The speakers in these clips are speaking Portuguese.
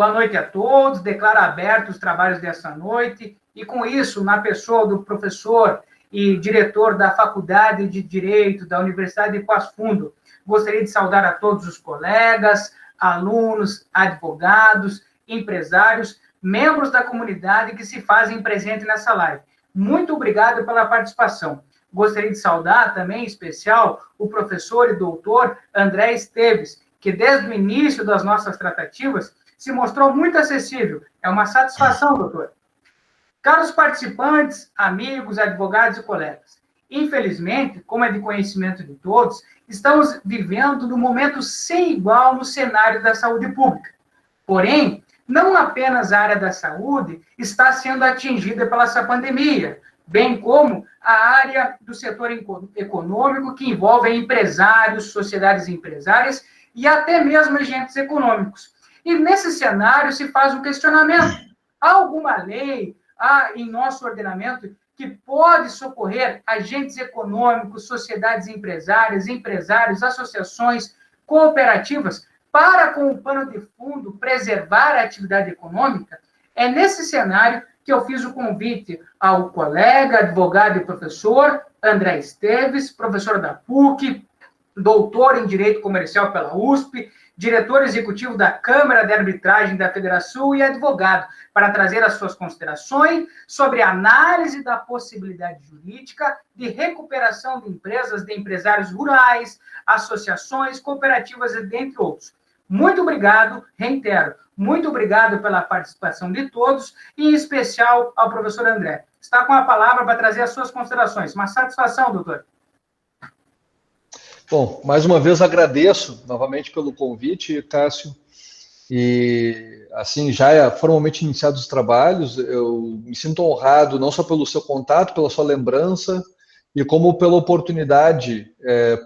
Boa noite a todos, declaro abertos os trabalhos dessa noite, e com isso, na pessoa do professor e diretor da Faculdade de Direito da Universidade de Passo Fundo, gostaria de saudar a todos os colegas, alunos, advogados, empresários, membros da comunidade que se fazem presente nessa live. Muito obrigado pela participação. Gostaria de saudar também, em especial, o professor e doutor André Esteves, que desde o início das nossas tratativas se mostrou muito acessível. É uma satisfação, doutor. Caros participantes, amigos, advogados e colegas, infelizmente, como é de conhecimento de todos, estamos vivendo num momento sem igual no cenário da saúde pública. Porém, não apenas a área da saúde está sendo atingida pela essa pandemia, bem como a área do setor econômico, que envolve empresários, sociedades empresárias e até mesmo agentes econômicos. E nesse cenário se faz um questionamento. Há alguma lei em nosso ordenamento que pode socorrer agentes econômicos, sociedades empresárias, empresários, associações, cooperativas, para, com o pano de fundo, preservar a atividade econômica? É nesse cenário que eu fiz o convite ao colega, advogado e professor André Esteves, professor da PUC, doutor em Direito Comercial pela USP, diretor executivo da Câmara de Arbitragem da Federação e advogado, para trazer as suas considerações sobre a análise da possibilidade jurídica de recuperação de empresas, de empresários rurais, associações, cooperativas e dentre outros. Muito obrigado, reitero, muito obrigado pela participação de todos, e em especial ao professor André. Está com a palavra para trazer as suas considerações. Uma satisfação, doutor. Bom, mais uma vez agradeço novamente pelo convite, Cássio, e assim, já formalmente iniciados os trabalhos, eu me sinto honrado não só pelo seu contato, pela sua lembrança, e como pela oportunidade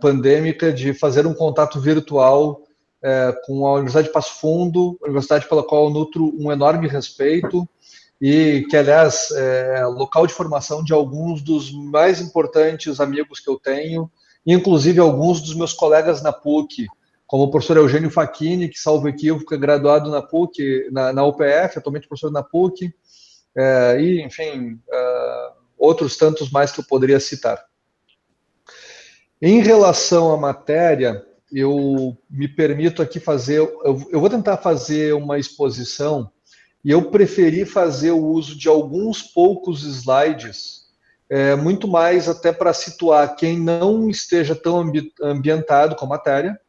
pandêmica de fazer um contato virtual com a Universidade de Passo Fundo, universidade pela qual eu nutro um enorme respeito, e que, aliás, é local de formação de alguns dos mais importantes amigos que eu tenho, inclusive alguns dos meus colegas na PUC, como o professor Eugênio Facchini, que, salvo equívoco, é graduado na PUC, na UPF, atualmente professor na PUC, e, enfim, outros tantos mais que eu poderia citar. Em relação à matéria, eu me permito aqui fazer, eu vou tentar fazer uma exposição, e eu preferi fazer o uso de alguns poucos slides, muito mais até para situar quem não esteja tão ambientado com a matéria,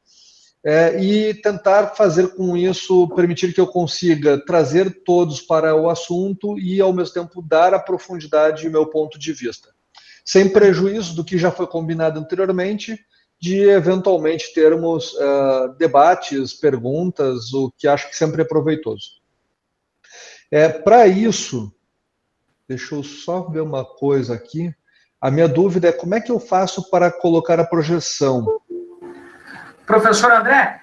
e tentar fazer com isso, permitir que eu consiga trazer todos para o assunto e, ao mesmo tempo, dar a profundidade e o meu ponto de vista. Sem prejuízo do que já foi combinado anteriormente, de eventualmente termos debates, perguntas, o que acho que sempre é proveitoso. Para isso, deixa eu só ver uma coisa aqui. A minha dúvida é como é que eu faço para colocar a projeção. Professor André,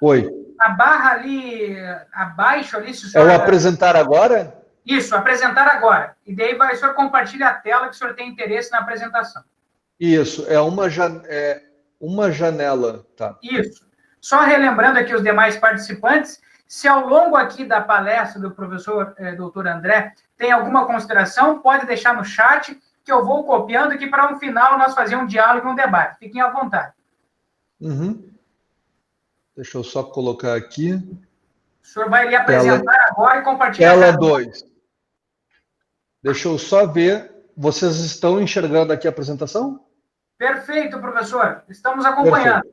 Oi. A barra ali, abaixo ali... Se o senhor... É o apresentar agora? Isso, apresentar agora. E daí o senhor compartilha a tela que o senhor tem interesse na apresentação. Isso, é uma janela, tá? Isso. Só relembrando aqui os demais participantes, se ao longo aqui da palestra do professor doutor André tem alguma consideração, pode deixar no chat, que eu vou copiando aqui para no final nós fazer um diálogo e um debate. Fiquem à vontade. Uhum. Deixa eu só colocar aqui. O senhor vai lhe apresentar agora e compartilhar. Tela 2. Deixa eu só ver. Vocês estão enxergando aqui a apresentação? Perfeito, professor. Estamos acompanhando.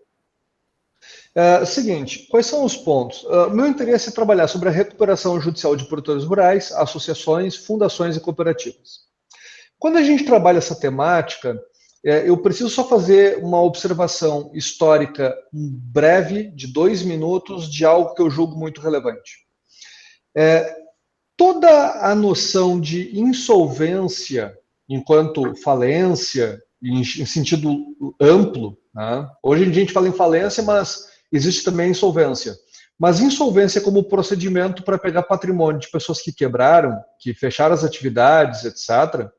Seguinte, quais são os pontos? Meu interesse é trabalhar sobre a recuperação judicial de produtores rurais, associações, fundações e cooperativas. Quando a gente trabalha essa temática, eu preciso só fazer uma observação histórica breve, de 2 minutos, de algo que eu julgo muito relevante. Toda a noção de insolvência, enquanto falência, em sentido amplo, né? Hoje em dia a gente fala em falência, mas existe também insolvência. Mas insolvência como procedimento para pegar patrimônio de pessoas que quebraram, que fecharam as atividades, etc.,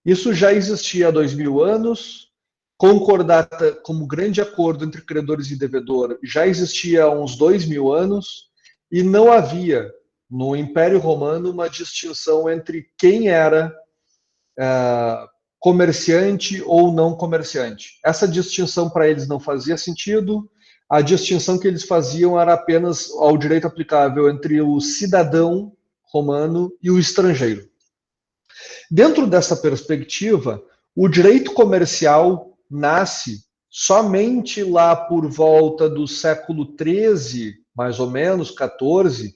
isso já existia há 2000 anos, concordata como grande acordo entre credores e devedor já existia há uns 2000 anos, e não havia no Império Romano uma distinção entre quem era comerciante ou não comerciante. Essa distinção para eles não fazia sentido. A distinção que eles faziam era apenas ao direito aplicável entre o cidadão romano e o estrangeiro. Dentro dessa perspectiva, o direito comercial nasce somente lá por volta do século XIII, mais ou menos, XIV,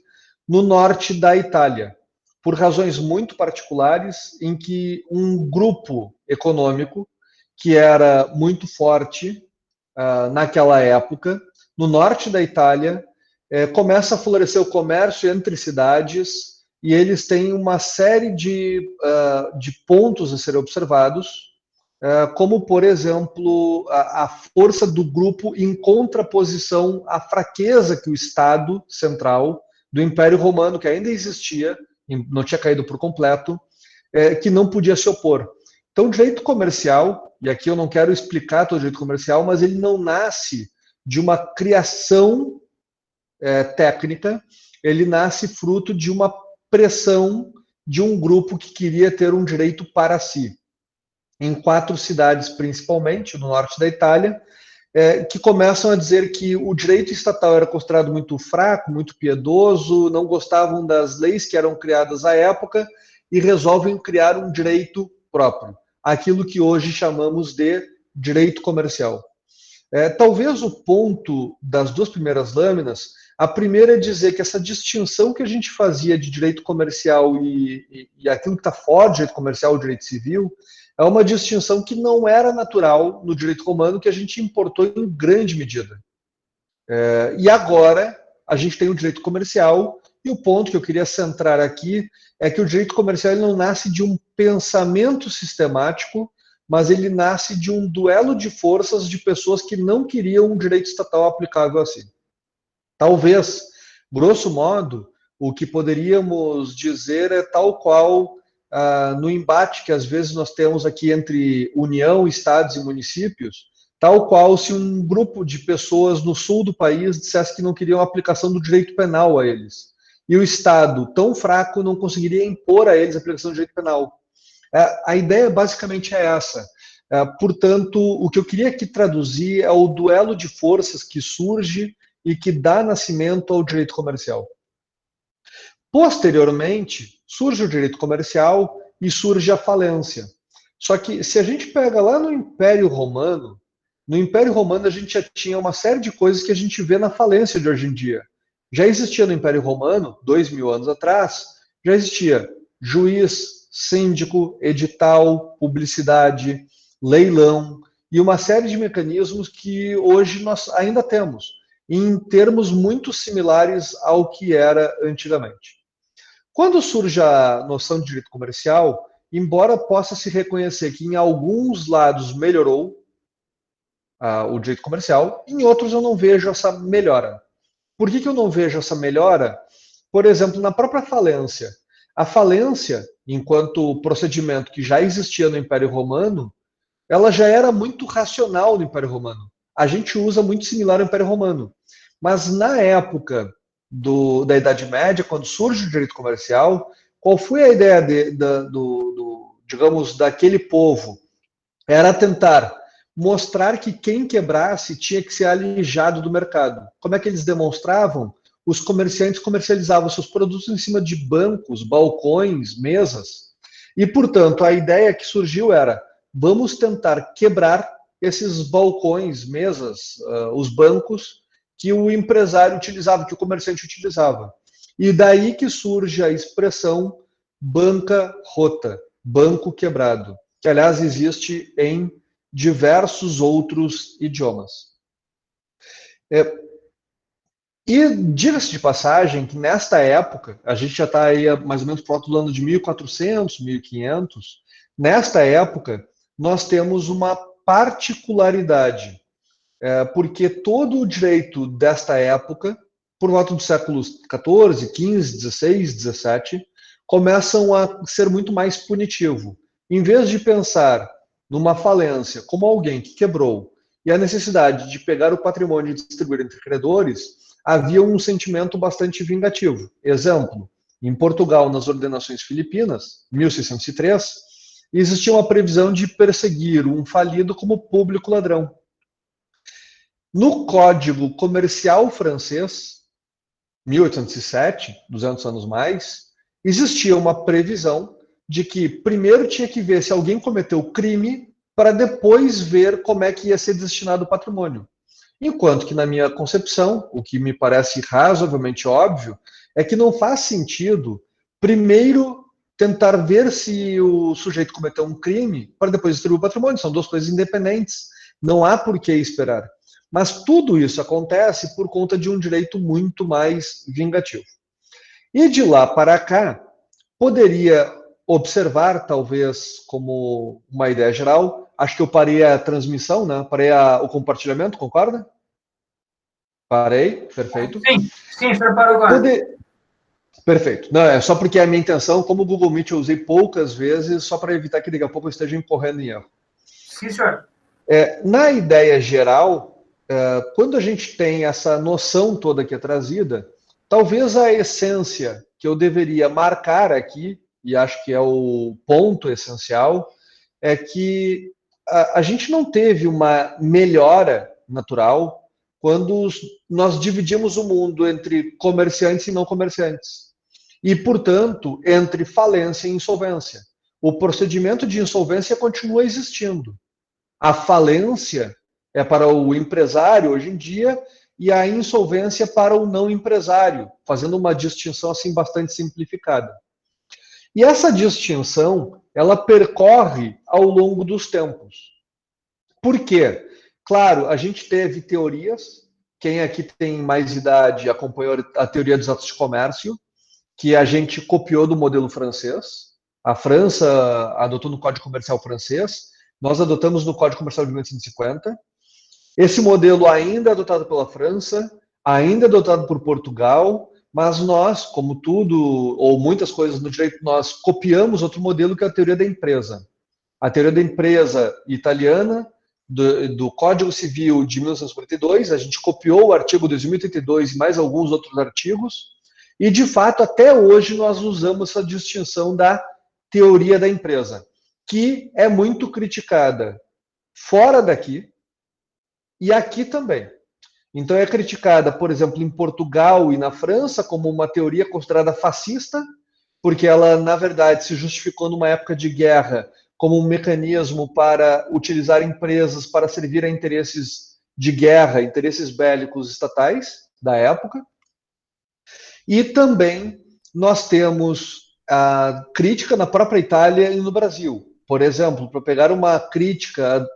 no norte da Itália, por razões muito particulares, em que um grupo econômico que era muito forte naquela época, no norte da Itália, começa a florescer o comércio entre cidades, e eles têm uma série de pontos a serem observados, como, por exemplo, a força do grupo em contraposição à fraqueza que o Estado central do Império Romano, que ainda existia, não tinha caído por completo, que não podia se opor. Então, o direito comercial, e aqui eu não quero explicar todo o direito comercial, mas ele não nasce de uma criação técnica, ele nasce fruto de uma pressão de um grupo que queria ter um direito para si. Em 4 cidades, principalmente, no norte da Itália, que começam a dizer que o direito estatal era considerado muito fraco, muito piedoso, não gostavam das leis que eram criadas à época e resolvem criar um direito próprio, aquilo que hoje chamamos de direito comercial. Talvez o ponto das 2 primeiras lâminas, a primeira é dizer que essa distinção que a gente fazia de direito comercial e aquilo que está fora do direito comercial, o direito civil, é uma distinção que não era natural no direito romano, que a gente importou em grande medida. E agora a gente tem o direito comercial, e o ponto que eu queria centrar aqui é que o direito comercial ele não nasce de um pensamento sistemático, mas ele nasce de um duelo de forças de pessoas que não queriam um direito estatal aplicável assim. Talvez, grosso modo, o que poderíamos dizer é tal qual no embate que às vezes nós temos aqui entre União, estados e municípios, tal qual se um grupo de pessoas no sul do país dissesse que não queriam a aplicação do direito penal a eles. E o Estado, tão fraco, não conseguiria impor a eles a aplicação do direito penal. A ideia basicamente é essa. Portanto, o que eu queria aqui traduzir é o duelo de forças que surge e que dá nascimento ao direito comercial. Posteriormente, surge o direito comercial e surge a falência. Só que se a gente pega lá no Império Romano a gente já tinha uma série de coisas que a gente vê na falência de hoje em dia. Já existia no Império Romano, 2000 anos atrás, já existia juiz, síndico, edital, publicidade, leilão e uma série de mecanismos que hoje nós ainda temos, em termos muito similares ao que era antigamente. Quando surge a noção de direito comercial, embora possa se reconhecer que em alguns lados melhorou o direito comercial, em outros eu não vejo essa melhora. Por que eu não vejo essa melhora? Por exemplo, na própria falência. A falência, enquanto procedimento que já existia no Império Romano, ela já era muito racional no Império Romano. A gente usa muito similar ao Império Romano. Mas na época da Idade Média, quando surge o direito comercial, qual foi a ideia digamos, daquele povo? Era tentar mostrar que quem quebrasse tinha que ser alijado do mercado. Como é que eles demonstravam? Os comerciantes comercializavam seus produtos em cima de bancos, balcões, mesas. E, portanto, a ideia que surgiu era: vamos tentar quebrar esses balcões, mesas, os bancos que o empresário utilizava, que o comerciante utilizava. E daí que surge a expressão banca rota, banco quebrado, que, aliás, existe em diversos outros idiomas. E diga-se de passagem que nesta época, a gente já está aí mais ou menos por volta do ano de 1400, 1500, nesta época nós temos uma particularidade, porque todo o direito desta época, por volta dos séculos 14, 15, 16, 17, começam a ser muito mais punitivo. Em vez de pensar numa falência como alguém que quebrou e a necessidade de pegar o patrimônio e distribuir entre credores, havia um sentimento bastante vingativo. Exemplo, em Portugal, nas ordenações filipinas, 1603, existia uma previsão de perseguir um falido como público ladrão. No Código Comercial francês, 1807, 200 anos mais, existia uma previsão de que primeiro tinha que ver se alguém cometeu crime para depois ver como é que ia ser destinado o patrimônio. Enquanto que, na minha concepção, o que me parece razoavelmente óbvio, é que não faz sentido primeiro tentar ver se o sujeito cometeu um crime para depois distribuir o patrimônio. São duas coisas independentes. Não há por que esperar. Mas tudo isso acontece por conta de um direito muito mais vingativo. E de lá para cá, poderia observar, talvez como uma ideia geral, acho que eu parei a transmissão, né? Parei o compartilhamento, concorda? Parei, perfeito. Sim, o senhor parou agora. Perfeito. Não, é só porque a minha intenção, como o Google Meet eu usei poucas vezes, só para evitar que daqui a pouco eu esteja incorrendo em erro. Sim, senhor. Na ideia geral, quando a gente tem essa noção toda que é trazida, talvez a essência que eu deveria marcar aqui, e acho que é o ponto essencial, é que a gente não teve uma melhora natural quando nós dividimos o mundo entre comerciantes e não comerciantes. E, portanto, entre falência e insolvência. O procedimento de insolvência continua existindo. A falência é para o empresário hoje em dia e a insolvência para o não empresário, fazendo uma distinção assim bastante simplificada. E essa distinção, ela percorre ao longo dos tempos. Por quê? Claro, a gente teve teorias, quem aqui tem mais idade acompanhou a teoria dos atos de comércio, que a gente copiou do modelo francês. A França adotou no Código Comercial francês, nós adotamos no Código Comercial de 1950. Esse modelo ainda é adotado pela França, ainda é adotado por Portugal, mas nós, como tudo, ou muitas coisas no direito, nós copiamos outro modelo que é a teoria da empresa. A teoria da empresa italiana, do Código Civil de 1942, a gente copiou o artigo 2082 e mais alguns outros artigos, e de fato, até hoje, nós usamos essa distinção da teoria da empresa, que é muito criticada fora daqui e aqui também. Então é criticada, por exemplo, em Portugal e na França como uma teoria considerada fascista, porque ela, na verdade, se justificou numa época de guerra como um mecanismo para utilizar empresas para servir a interesses de guerra, interesses bélicos estatais da época. E também nós temos a crítica na própria Itália e no Brasil. Por exemplo, para pegar uma crítica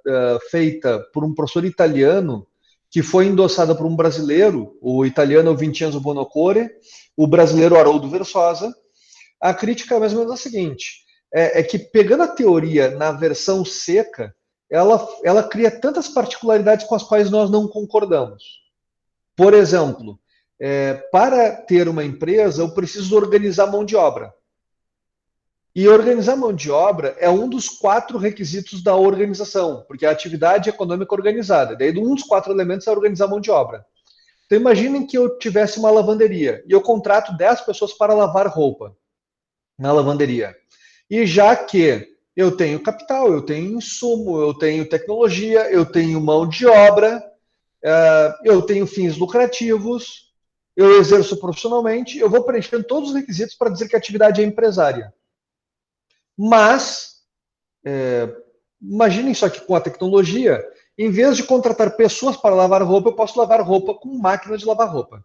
feita por um professor italiano, que foi endossada por um brasileiro, o italiano Vincenzo Bonocore, o brasileiro Haroldo Versosa, a crítica é mais ou menos a seguinte, é que pegando a teoria na versão seca, ela cria tantas particularidades com as quais nós não concordamos. Por exemplo, para ter uma empresa, eu preciso organizar mão de obra. E organizar mão de obra é um dos 4 requisitos da organização, porque é a atividade econômica organizada. Daí, um dos 4 elementos é organizar mão de obra. Então, imaginem que eu tivesse uma lavanderia e eu contrato 10 pessoas para lavar roupa na lavanderia. E já que eu tenho capital, eu tenho insumo, eu tenho tecnologia, eu tenho mão de obra, eu tenho fins lucrativos, eu exerço profissionalmente, eu vou preenchendo todos os requisitos para dizer que a atividade é empresária. Mas, imaginem só que com a tecnologia, em vez de contratar pessoas para lavar roupa, eu posso lavar roupa com máquina de lavar roupa.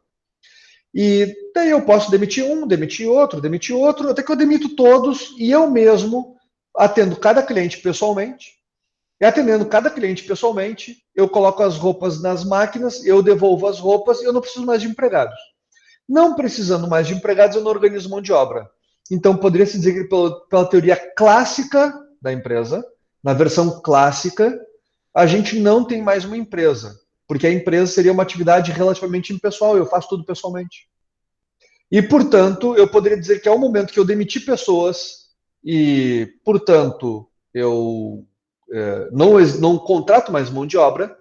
E daí eu posso demitir um, demitir outro, até que eu demito todos e eu mesmo atendo cada cliente pessoalmente. E atendendo cada cliente pessoalmente, eu coloco as roupas nas máquinas, eu devolvo as roupas e eu não preciso mais de empregados. Não precisando mais de empregados, eu não organizo mão de obra. Então, poderia-se dizer que pela teoria clássica da empresa, na versão clássica, a gente não tem mais uma empresa, porque a empresa seria uma atividade relativamente impessoal, eu faço tudo pessoalmente. E, portanto, eu poderia dizer que é o momento que eu demiti pessoas e, portanto, eu não contrato mais mão de obra,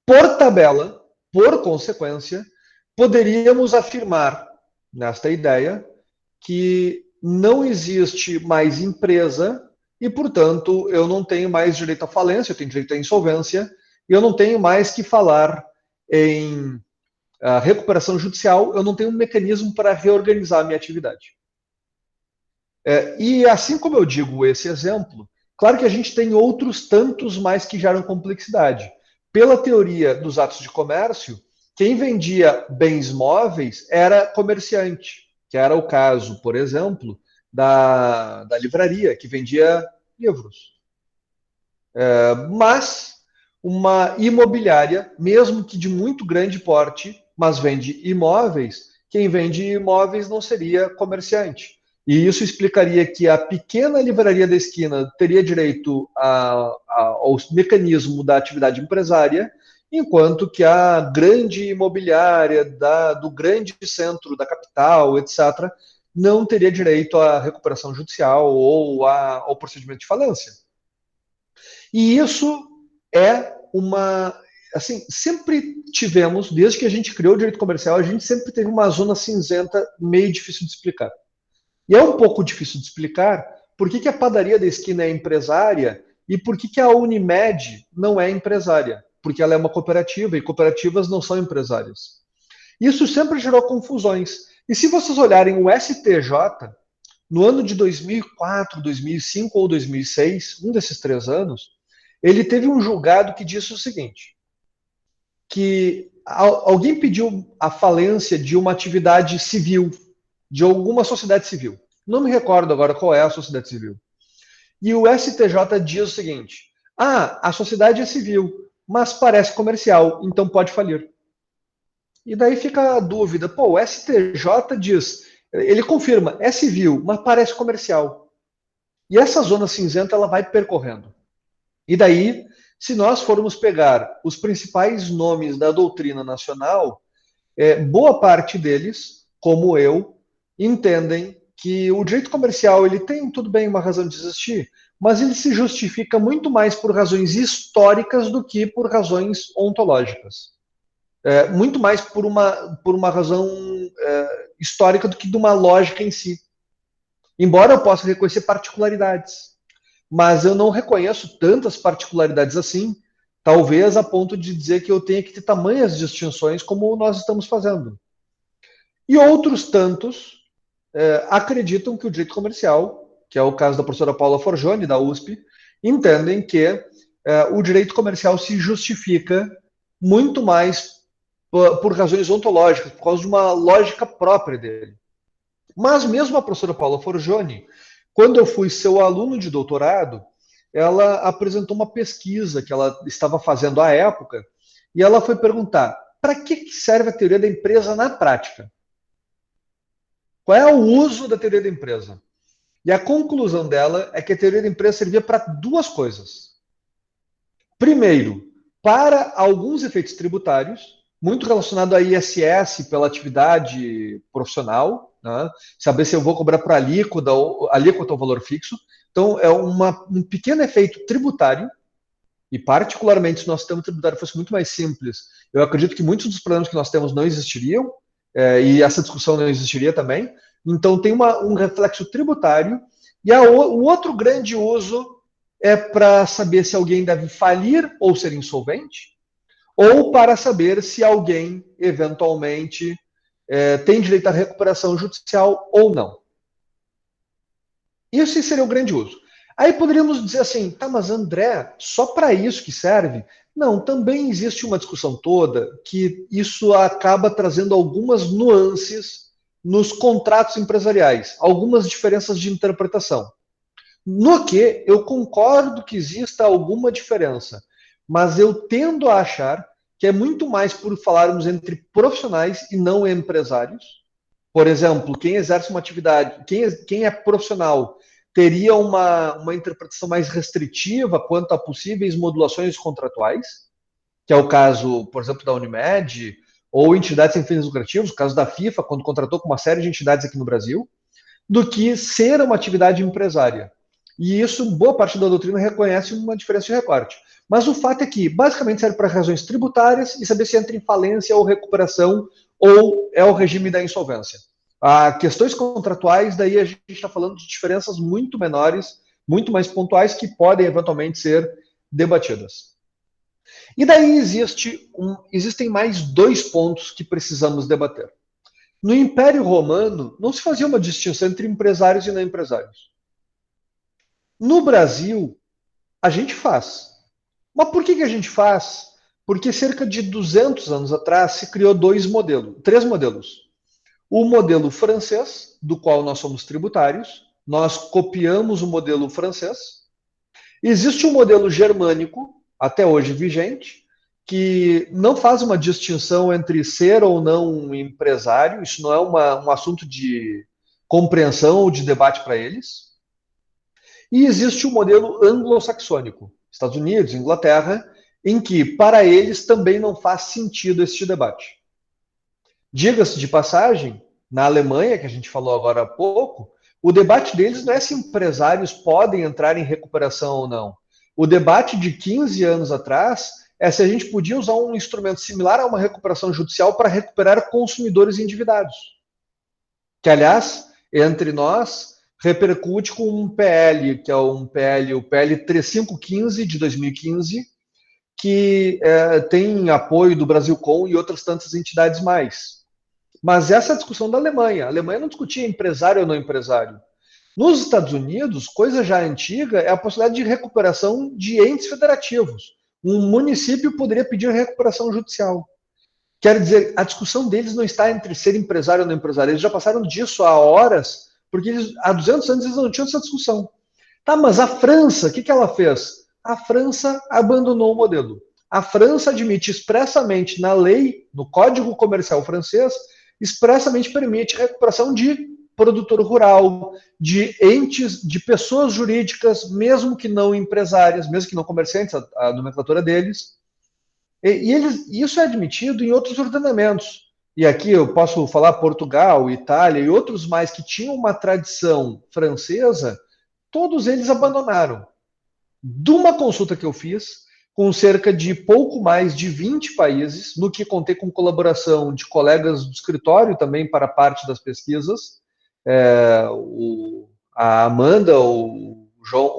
por tabela, por consequência, poderíamos afirmar, nesta ideia, que não existe mais empresa e, portanto, eu não tenho mais direito à falência, eu tenho direito à insolvência, e eu não tenho mais que falar em recuperação judicial, eu não tenho um mecanismo para reorganizar a minha atividade. E assim como eu digo esse exemplo, claro que a gente tem outros tantos mais que geram complexidade. Pela teoria dos atos de comércio, quem vendia bens móveis era comerciante, que era o caso, por exemplo, da livraria, que vendia livros. Mas uma imobiliária, mesmo que de muito grande porte, mas vende imóveis, quem vende imóveis não seria comerciante. E isso explicaria que a pequena livraria da esquina teria direito ao mecanismo da atividade empresária, enquanto que a grande imobiliária do grande centro da capital, etc., não teria direito à recuperação judicial ou ao procedimento de falência. E isso é uma. Assim, sempre tivemos, desde que a gente criou o direito comercial, a gente sempre teve uma zona cinzenta meio difícil de explicar. E é um pouco difícil de explicar por que a padaria da esquina é empresária e por que a Unimed não é empresária. Porque ela é uma cooperativa e cooperativas não são empresárias. Isso sempre gerou confusões. E se vocês olharem o STJ, no ano de 2004, 2005 ou 2006, um desses 3 anos, ele teve um julgado que disse o seguinte, que alguém pediu a falência de uma atividade civil, de alguma sociedade civil. Não me recordo agora qual é a sociedade civil. E o STJ diz o seguinte, a sociedade é civil, mas parece comercial, então pode falir. E daí fica a dúvida, o STJ diz, ele confirma, é civil, mas parece comercial. E essa zona cinzenta, ela vai percorrendo. E daí, se nós formos pegar os principais nomes da doutrina nacional, boa parte deles, como eu, entendem que o direito comercial ele tem, tudo bem, uma razão de existir, mas ele se justifica muito mais por razões históricas do que por razões ontológicas. Muito mais por uma razão histórica do que de uma lógica em si. Embora eu possa reconhecer particularidades. Mas eu não reconheço tantas particularidades assim, talvez a ponto de dizer que eu tenha que ter tamanhas distinções como nós estamos fazendo. E outros tantos acreditam que o direito comercial, que é o caso da professora Paula Forgione, da USP, entendem que o direito comercial se justifica muito mais por razões ontológicas, por causa de uma lógica própria dele. Mas mesmo a professora Paula Forgione, quando eu fui seu aluno de doutorado, ela apresentou uma pesquisa que ela estava fazendo à época, e ela foi perguntar, para que serve a teoria da empresa na prática? Qual é o uso da teoria da empresa? E a conclusão dela é que a teoria da empresa servia para 2 coisas. Primeiro, para alguns efeitos tributários, muito relacionado a ISS pela atividade profissional, né? Saber se eu vou cobrar para alíquota ou valor fixo. Então, é um pequeno efeito tributário, e particularmente se nosso sistema tributário fosse muito mais simples, eu acredito que muitos dos problemas que nós temos não existiriam, e essa discussão não existiria também. Então, tem um reflexo tributário, e o outro grande uso é para saber se alguém deve falir ou ser insolvente, ou para saber se alguém, eventualmente, tem direito à recuperação judicial ou não. Isso seria o grande uso. Aí poderíamos dizer assim, tá, mas André, só para isso que serve? Não, também existe uma discussão toda que isso acaba trazendo algumas nuances nos contratos empresariais, algumas diferenças de interpretação. No que eu concordo que exista alguma diferença, mas eu tendo a achar que é muito mais por falarmos entre profissionais e não empresários. Por exemplo, quem exerce uma atividade, quem é profissional, teria uma interpretação mais restritiva quanto a possíveis modulações contratuais, que é o caso, por exemplo, da Unimed, ou entidades sem fins lucrativos, o caso da FIFA, quando contratou com uma série de entidades aqui no Brasil, do que ser uma atividade empresária. E isso, boa parte da doutrina reconhece uma diferença de recorte. Mas o fato é que, basicamente, serve para razões tributárias e saber se entra em falência ou recuperação ou é o regime da insolvência. Questões contratuais, daí a gente está falando de diferenças muito menores, muito mais pontuais, que podem eventualmente ser debatidas. E daí existem mais 2 pontos que precisamos debater. No Império Romano, não se fazia uma distinção entre empresários e não empresários. No Brasil, a gente faz. Mas por que a gente faz? Porque cerca de 200 anos atrás se criou 3 modelos. O modelo francês, do qual nós somos tributários, nós copiamos o modelo francês. Existe um modelo germânico, até hoje vigente, que não faz uma distinção entre ser ou não um empresário, isso não é um assunto de compreensão ou de debate para eles. E existe o modelo anglo-saxônico, Estados Unidos, Inglaterra, em que, para eles, também não faz sentido este debate. Diga-se de passagem, na Alemanha, que a gente falou agora há pouco, o debate deles não é se empresários podem entrar em recuperação ou não. O debate de 15 anos atrás é se a gente podia usar um instrumento similar a uma recuperação judicial para recuperar consumidores endividados. Que, aliás, entre nós, repercute com um PL, que é o PL 3515 de 2015, que tem apoio do Brasilcom e outras tantas entidades mais. Mas essa é a discussão da Alemanha. A Alemanha não discutia empresário ou não empresário. Nos Estados Unidos, coisa já antiga, é a possibilidade de recuperação de entes federativos. Um município poderia pedir recuperação judicial. Quer dizer, a discussão deles não está entre ser empresário ou não empresário. Eles já passaram disso há horas, porque há 200 anos eles não tinham essa discussão. Tá, mas a França, o que ela fez? A França abandonou o modelo. A França admite expressamente na lei, no Código Comercial francês, expressamente permite recuperação de produtor rural, de entes, de pessoas jurídicas, mesmo que não empresárias, mesmo que não comerciantes, a nomenclatura deles. E isso é admitido em outros ordenamentos. E aqui eu posso falar Portugal, Itália e outros mais que tinham uma tradição francesa, todos eles abandonaram. De uma consulta que eu fiz, com cerca de pouco mais de 20 países, no que contei com colaboração de colegas do escritório também para parte das pesquisas, a Amanda, o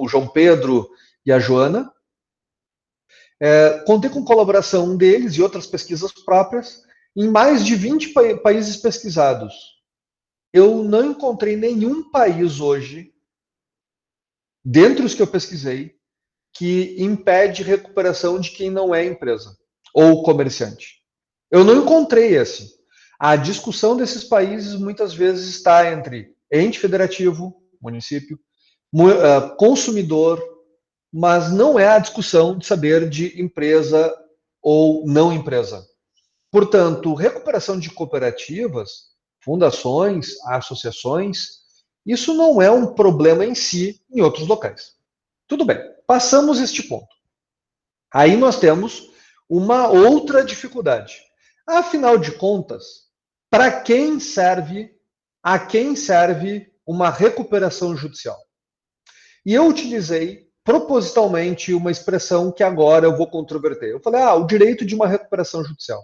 João Pedro e a Joana. Contei com colaboração deles e outras pesquisas próprias em mais de 20 países pesquisados. Eu não encontrei nenhum país hoje, dentre os que eu pesquisei, que impede recuperação de quem não é empresa ou comerciante. Eu não encontrei esse. A discussão desses países muitas vezes está entre ente federativo, município, consumidor, mas não é a discussão de saber de empresa ou não empresa. Portanto, recuperação de cooperativas, fundações, associações, isso não é um problema em si em outros locais. Tudo bem, passamos este ponto. Aí nós temos uma outra dificuldade. Afinal de contas, a quem serve uma recuperação judicial? E eu utilizei propositalmente uma expressão que agora eu vou controverter. Eu falei, o direito de uma recuperação judicial.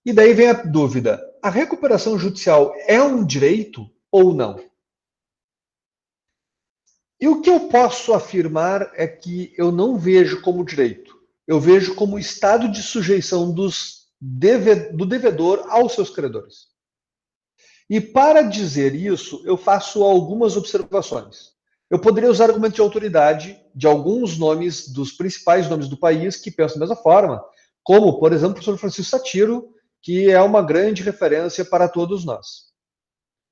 E daí vem a dúvida, a recuperação judicial é um direito ou não? E o que eu posso afirmar é que eu não vejo como direito. Eu vejo como estado de sujeição do devedor aos seus credores. E para dizer isso, eu faço algumas observações. Eu poderia usar argumento de autoridade de alguns nomes, dos principais nomes do país, que pensam da mesma forma, como, por exemplo, o professor Francisco Satiro, que é uma grande referência para todos nós.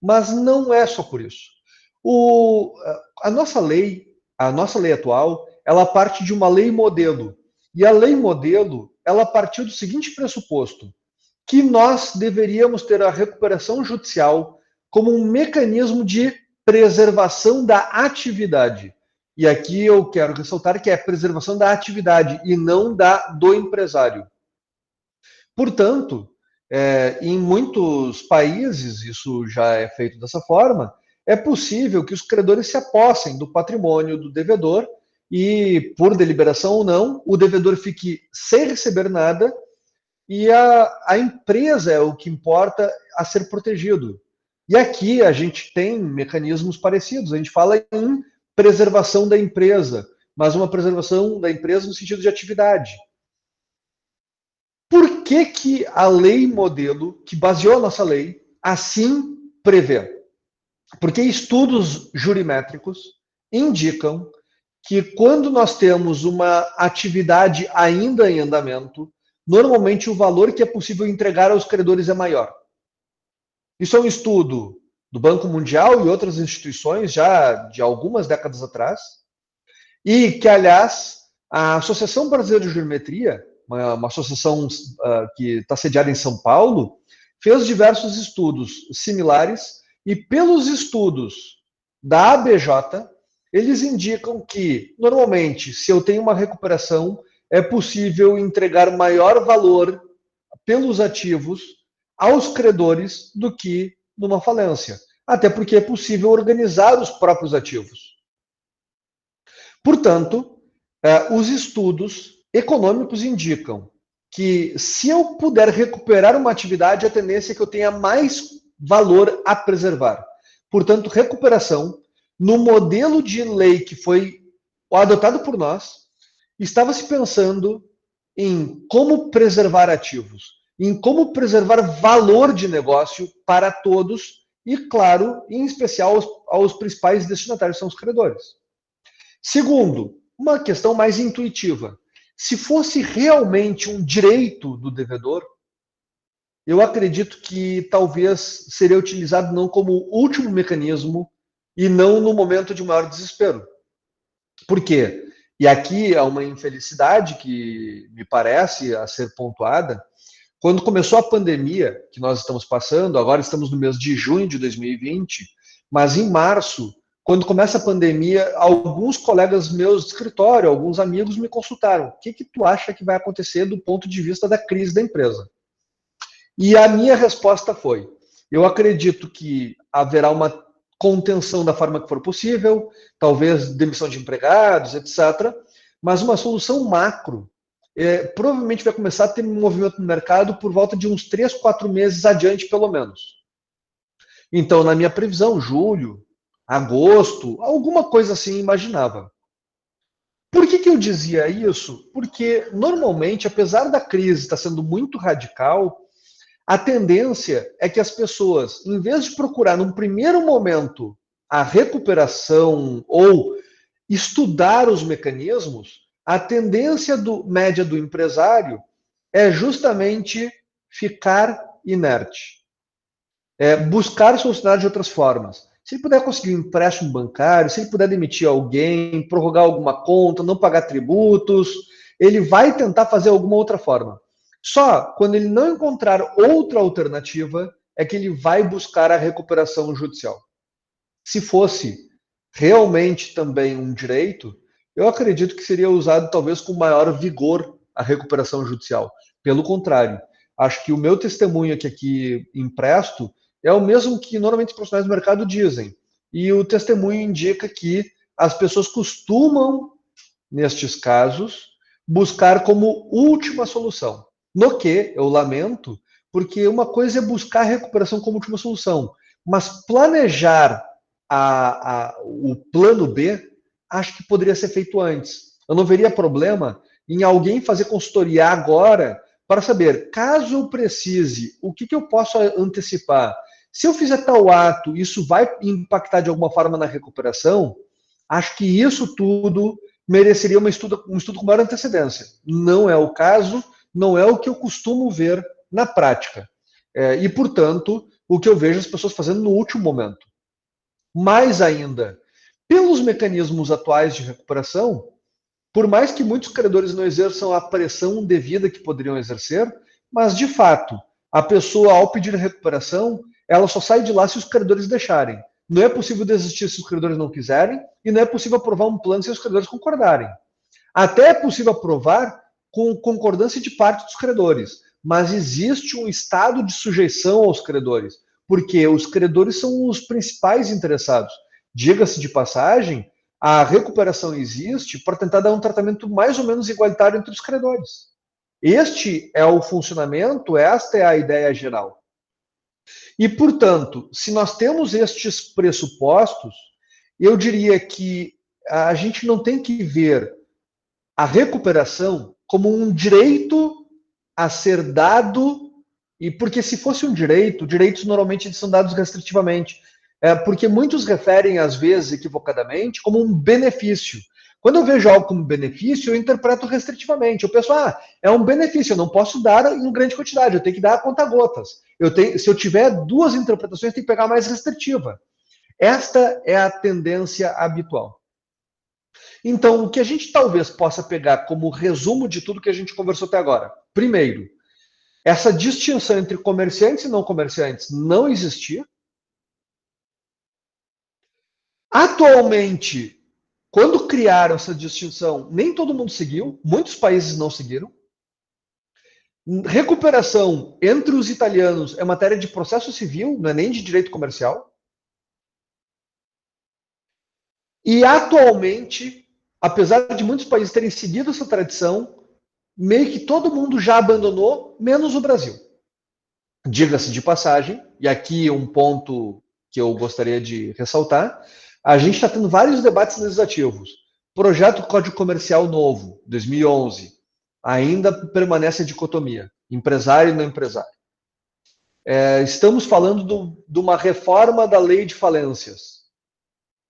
Mas não é só por isso. A nossa lei atual, ela parte de uma lei modelo. E a lei modelo, ela partiu do seguinte pressuposto, que nós deveríamos ter a recuperação judicial como um mecanismo de preservação da atividade. E aqui eu quero ressaltar que é preservação da atividade e não do empresário. Portanto, em muitos países, isso já é feito dessa forma, é possível que os credores se apossem do patrimônio do devedor e, por deliberação ou não, o devedor fique sem receber nada e a empresa é o que importa a ser protegido. E aqui a gente tem mecanismos parecidos, a gente fala em preservação da empresa, mas uma preservação da empresa no sentido de atividade. Por que que a lei modelo, que baseou a nossa lei, assim prevê? Porque estudos jurimétricos indicam que quando nós temos uma atividade ainda em andamento, normalmente o valor que é possível entregar aos credores é maior. Isso é um estudo do Banco Mundial e outras instituições já de algumas décadas atrás, e que, aliás, a Associação Brasileira de Geometria, uma associação que está sediada em São Paulo, fez diversos estudos similares, e pelos estudos da ABJ, eles indicam que, normalmente, se eu tenho uma recuperação, é possível entregar maior valor pelos ativos aos credores do que numa falência. Até porque é possível organizar os próprios ativos. Portanto, os estudos econômicos indicam que se eu puder recuperar uma atividade, a tendência é que eu tenha mais valor a preservar. Portanto, recuperação, no modelo de lei que foi adotado por nós, estava se pensando em como preservar ativos, em como preservar valor de negócio para todos e, claro, em especial aos principais destinatários, são os credores. Segundo, uma questão mais intuitiva. Se fosse realmente um direito do devedor, eu acredito que talvez seria utilizado não como último mecanismo e não no momento de maior desespero. Por quê? E aqui há uma infelicidade que me parece a ser pontuada. Quando começou a pandemia que nós estamos passando, agora estamos no mês de junho de 2020, mas em março, quando começa a pandemia, alguns colegas meus de escritório, alguns amigos me consultaram. O que tu acha que vai acontecer do ponto de vista da crise da empresa? E a minha resposta foi: eu acredito que haverá uma contenção da forma que for possível, talvez demissão de empregados, etc. Mas uma solução macro provavelmente vai começar a ter um movimento no mercado por volta de uns 3, 4 meses adiante, pelo menos. Então, na minha previsão, julho, agosto, alguma coisa assim imaginava. Por que eu dizia isso? Porque, normalmente, apesar da crise estar sendo muito radical, a tendência é que as pessoas, em vez de procurar num primeiro momento a recuperação ou estudar os mecanismos, a tendência média do empresário é justamente ficar inerte. Buscar solucionar de outras formas. Se ele puder conseguir um empréstimo bancário, se ele puder demitir alguém, prorrogar alguma conta, não pagar tributos, ele vai tentar fazer alguma outra forma. Só quando ele não encontrar outra alternativa é que ele vai buscar a recuperação judicial. Se fosse realmente também um direito, eu acredito que seria usado talvez com maior vigor a recuperação judicial. Pelo contrário, acho que o meu testemunho que aqui empresto é o mesmo que normalmente os profissionais do mercado dizem. E o testemunho indica que as pessoas costumam, nestes casos, buscar como última solução. No que eu lamento, porque uma coisa é buscar a recuperação como última solução, mas planejar o plano B, acho que poderia ser feito antes. Eu não veria problema em alguém fazer consultoria agora para saber, caso eu precise, o que eu posso antecipar. Se eu fizer tal ato, isso vai impactar de alguma forma na recuperação? Acho que isso tudo mereceria um estudo com maior antecedência. Não é o caso, não é o que eu costumo ver na prática. E, portanto, o que eu vejo as pessoas fazendo no último momento. Mais ainda, pelos mecanismos atuais de recuperação, por mais que muitos credores não exerçam a pressão devida que poderiam exercer, mas, de fato, a pessoa, ao pedir recuperação, ela só sai de lá se os credores deixarem. Não é possível desistir se os credores não quiserem, e não é possível aprovar um plano se os credores concordarem. Até é possível aprovar com concordância de parte dos credores, mas existe um estado de sujeição aos credores, porque os credores são os principais interessados. Diga-se de passagem, a recuperação existe para tentar dar um tratamento mais ou menos igualitário entre os credores. Este é o funcionamento, esta é a ideia geral. E, portanto, se nós temos estes pressupostos, eu diria que a gente não tem que ver a recuperação como um direito a ser dado, e porque se fosse um direito, direitos normalmente são dados restritivamente, porque muitos referem, às vezes, equivocadamente, como um benefício. Quando eu vejo algo como benefício, eu interpreto restritivamente. Eu penso, é um benefício, eu não posso dar em grande quantidade, eu tenho que dar a conta-gotas. Se eu tiver duas interpretações, eu tenho que pegar a mais restritiva. Esta é a tendência habitual. Então, o que a gente talvez possa pegar como resumo de tudo que a gente conversou até agora. Primeiro, essa distinção entre comerciantes e não comerciantes não existia. Atualmente, quando criaram essa distinção, nem todo mundo seguiu, muitos países não seguiram. Recuperação entre os italianos é matéria de processo civil, não é nem de direito comercial. E atualmente, apesar de muitos países terem seguido essa tradição, meio que todo mundo já abandonou, menos o Brasil. Diga-se de passagem, e aqui um ponto que eu gostaria de ressaltar, a gente está tendo vários debates legislativos. Projeto Código Comercial novo, 2011, ainda permanece a dicotomia, empresário e não empresário. Estamos falando de uma reforma da lei de falências.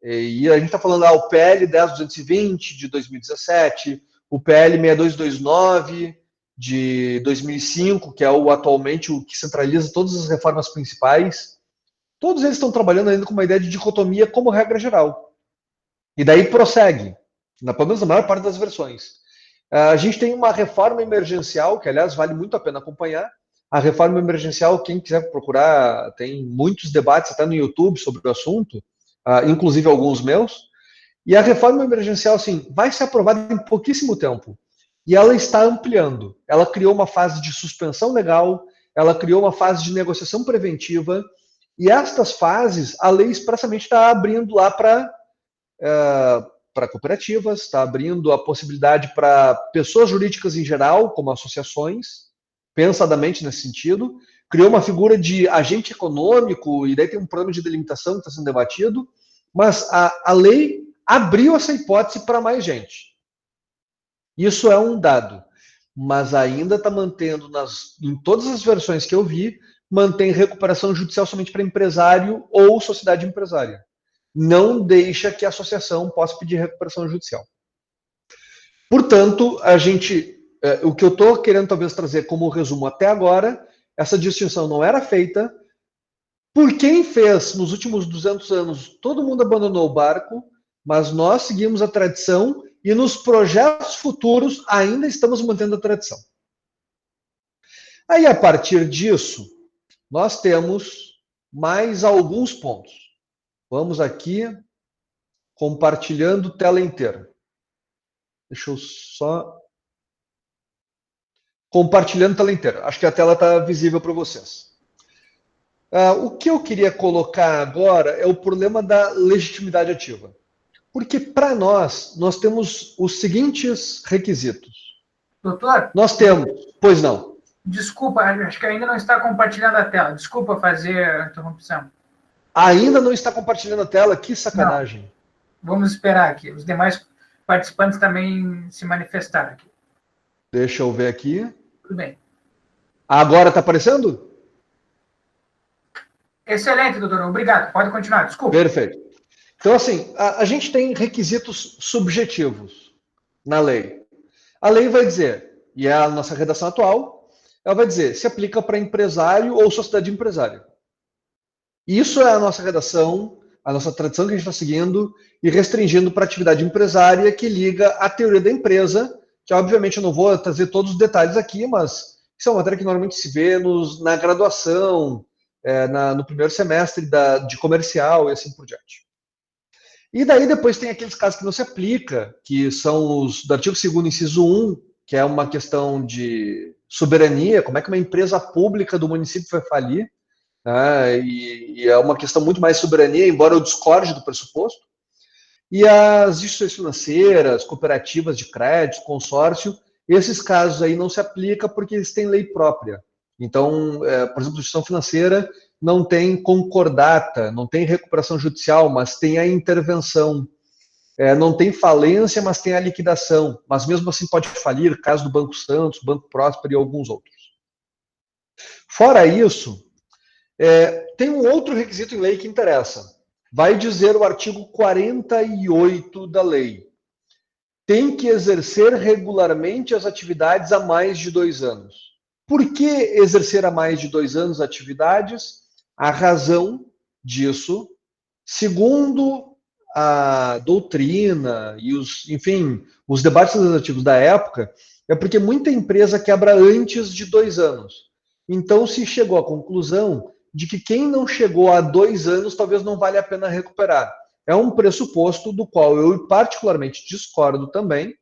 E a gente está falando o PL 10.220 de 2017, o PL 6229 de 2005, que é atualmente o que centraliza todas as reformas principais. Todos eles estão trabalhando ainda com uma ideia de dicotomia como regra geral. E daí prossegue, pelo menos na maior parte das versões. A gente tem uma reforma emergencial, que aliás vale muito a pena acompanhar. A reforma emergencial, quem quiser procurar, tem muitos debates até no YouTube sobre o assunto, inclusive alguns meus. E a reforma emergencial, assim, vai ser aprovada em pouquíssimo tempo. E ela está ampliando. Ela criou uma fase de suspensão legal, ela criou uma fase de negociação preventiva, e estas fases, a lei expressamente está abrindo lá para cooperativas, está abrindo a possibilidade para pessoas jurídicas em geral, como associações, pensadamente nesse sentido, criou uma figura de agente econômico, e daí tem um problema de delimitação que está sendo debatido, mas a lei abriu essa hipótese para mais gente. Isso é um dado, mas ainda está mantendo, em todas as versões que eu vi, mantém recuperação judicial somente para empresário ou sociedade empresária. Não deixa que a associação possa pedir recuperação judicial. Portanto, o que eu estou querendo talvez trazer como resumo até agora, essa distinção não era feita. Por quem fez nos últimos 200 anos, todo mundo abandonou o barco, mas nós seguimos a tradição e nos projetos futuros ainda estamos mantendo a tradição. Aí, a partir disso, nós temos mais alguns pontos. Vamos aqui, compartilhando tela inteira. Deixa eu só... Compartilhando tela inteira. Acho que a tela está visível para vocês. O que eu queria colocar agora é o problema da legitimidade ativa. Porque, para nós temos os seguintes requisitos. Doutor? Nós temos... Pois não. Desculpa, acho que ainda não está compartilhando a tela. Desculpa fazer a interrupção. Ainda não está compartilhando a tela? Que sacanagem. Não. Vamos esperar aqui. Os demais participantes também se manifestaram aqui. Deixa eu ver aqui. Tudo bem. Agora está aparecendo? Excelente, doutor. Obrigado. Pode continuar. Desculpa. Perfeito. Então, assim, a gente tem requisitos subjetivos na lei. A lei vai dizer, e é a nossa redação atual, ela vai dizer se aplica para empresário ou sociedade empresária. Isso é a nossa redação, a nossa tradição que a gente está seguindo e restringindo para a atividade empresária que liga à teoria da empresa, que obviamente eu não vou trazer todos os detalhes aqui, mas isso é uma matéria que normalmente se vê na graduação, no primeiro semestre de comercial e assim por diante. E daí depois tem aqueles casos que não se aplica, que são os do artigo 2º, inciso 1, que é uma questão de soberania, como é que uma empresa pública do município vai falir, né? E é uma questão muito mais soberania, embora eu discorde do pressuposto. E as instituições financeiras, cooperativas de crédito, consórcio, esses casos aí não se aplica porque eles têm lei própria. Então, por exemplo, a instituição financeira não tem concordata, não tem recuperação judicial, mas tem a intervenção. Não tem falência, mas tem a liquidação. Mas mesmo assim pode falir, caso do Banco Santos, Banco Próspero e alguns outros. Fora isso, tem um outro requisito em lei que interessa. Vai dizer o artigo 48 da lei. Tem que exercer regularmente as atividades há mais de 2 anos. Por que exercer há mais de 2 anos atividades? A razão disso, segundo a doutrina e os debates legislativos da época, é porque muita empresa quebra antes de 2 anos. Então se chegou à conclusão de que quem não chegou a 2 anos talvez não valha a pena recuperar. É um pressuposto do qual eu particularmente discordo também,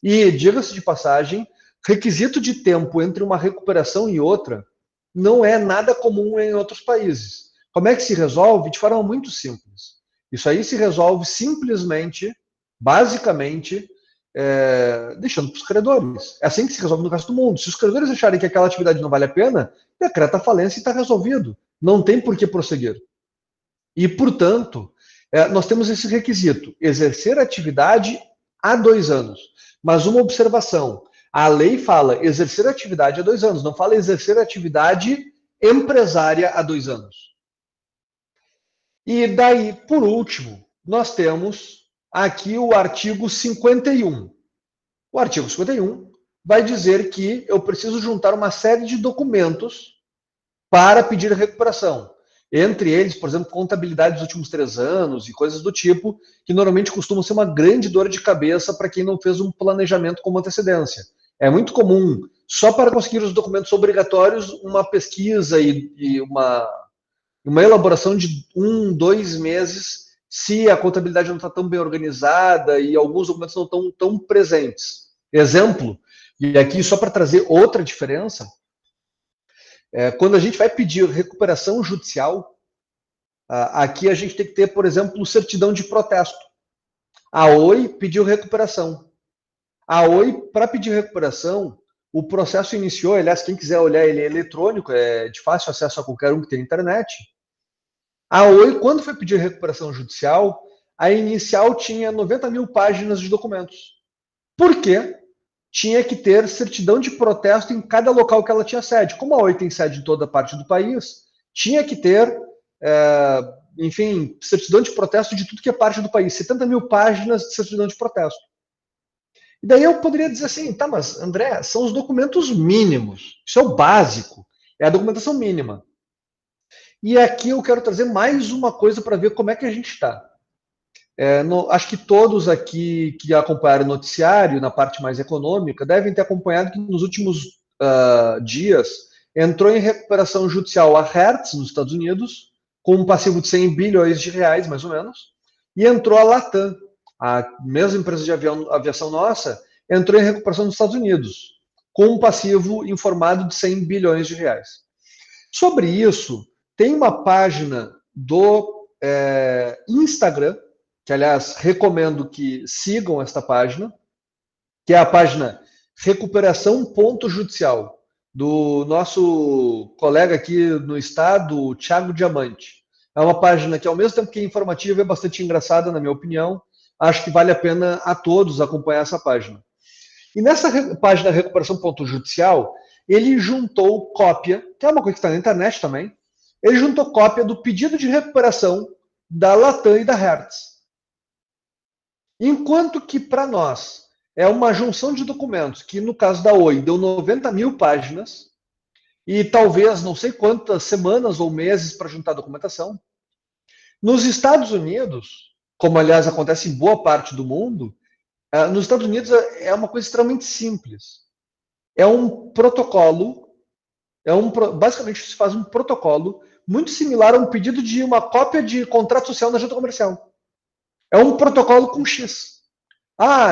e, diga-se de passagem, requisito de tempo entre uma recuperação e outra não é nada comum em outros países. Como é que se resolve? De forma muito simples. Isso aí se resolve simplesmente, basicamente, deixando para os credores. É assim que se resolve no resto do mundo. Se os credores acharem que aquela atividade não vale a pena, decreta a falência e está resolvido. Não tem por que prosseguir. E, portanto, nós temos esse requisito, exercer atividade há 2 anos. Mas uma observação, a lei fala exercer atividade há 2 anos, não fala exercer atividade empresária há 2 anos. E daí, por último, nós temos aqui o artigo 51. O artigo 51 vai dizer que eu preciso juntar uma série de documentos para pedir recuperação. Entre eles, por exemplo, contabilidade dos últimos 3 anos e coisas do tipo, que normalmente costumam ser uma grande dor de cabeça para quem não fez um planejamento com antecedência. É muito comum, só para conseguir os documentos obrigatórios, uma pesquisa e uma elaboração de 1, 2 meses, se a contabilidade não está tão bem organizada e alguns documentos não estão tão presentes. Exemplo, e aqui só para trazer outra diferença, quando a gente vai pedir recuperação judicial, aqui a gente tem que ter, por exemplo, certidão de protesto. A Oi pediu recuperação. A Oi, para pedir recuperação, o processo iniciou, aliás, quem quiser olhar, ele é eletrônico, é de fácil acesso a qualquer um que tem internet. A Oi, quando foi pedir recuperação judicial, a inicial tinha 90 mil páginas de documentos. Por quê? Tinha que ter certidão de protesto em cada local que ela tinha sede. Como a Oi tem sede em toda parte do país, tinha que ter, certidão de protesto de tudo que é parte do país. 70 mil páginas de certidão de protesto. E daí eu poderia dizer assim, tá, mas André, são os documentos mínimos. Isso é o básico. É a documentação mínima. E aqui eu quero trazer mais uma coisa para ver como é que a gente está. Acho que todos aqui que acompanharam o noticiário, na parte mais econômica, devem ter acompanhado que nos últimos dias entrou em recuperação judicial a Hertz, nos Estados Unidos, com um passivo de 100 bilhões de reais, mais ou menos, e entrou a Latam, a mesma empresa de aviação nossa, entrou em recuperação nos Estados Unidos, com um passivo informado de 100 bilhões de reais. Sobre isso, tem uma página do Instagram, que, aliás, recomendo que sigam esta página, que é a página recuperação.judicial, do nosso colega aqui no estado, Thiago Diamante. É uma página que, ao mesmo tempo que é informativa, é bastante engraçada, na minha opinião. Acho que vale a pena a todos acompanhar essa página. E nessa página recuperação.judicial, ele juntou cópia, que é uma coisa que está na internet também, ele juntou cópia do pedido de recuperação da Latam e da Hertz. Enquanto que, para nós, é uma junção de documentos, que no caso da Oi deu 90 mil páginas, e talvez não sei quantas semanas ou meses para juntar a documentação. Nos Estados Unidos, como aliás acontece em boa parte do mundo, nos Estados Unidos é uma coisa extremamente simples. É um protocolo, basicamente se faz um protocolo muito similar a um pedido de uma cópia de contrato social na junta comercial. É um protocolo com X.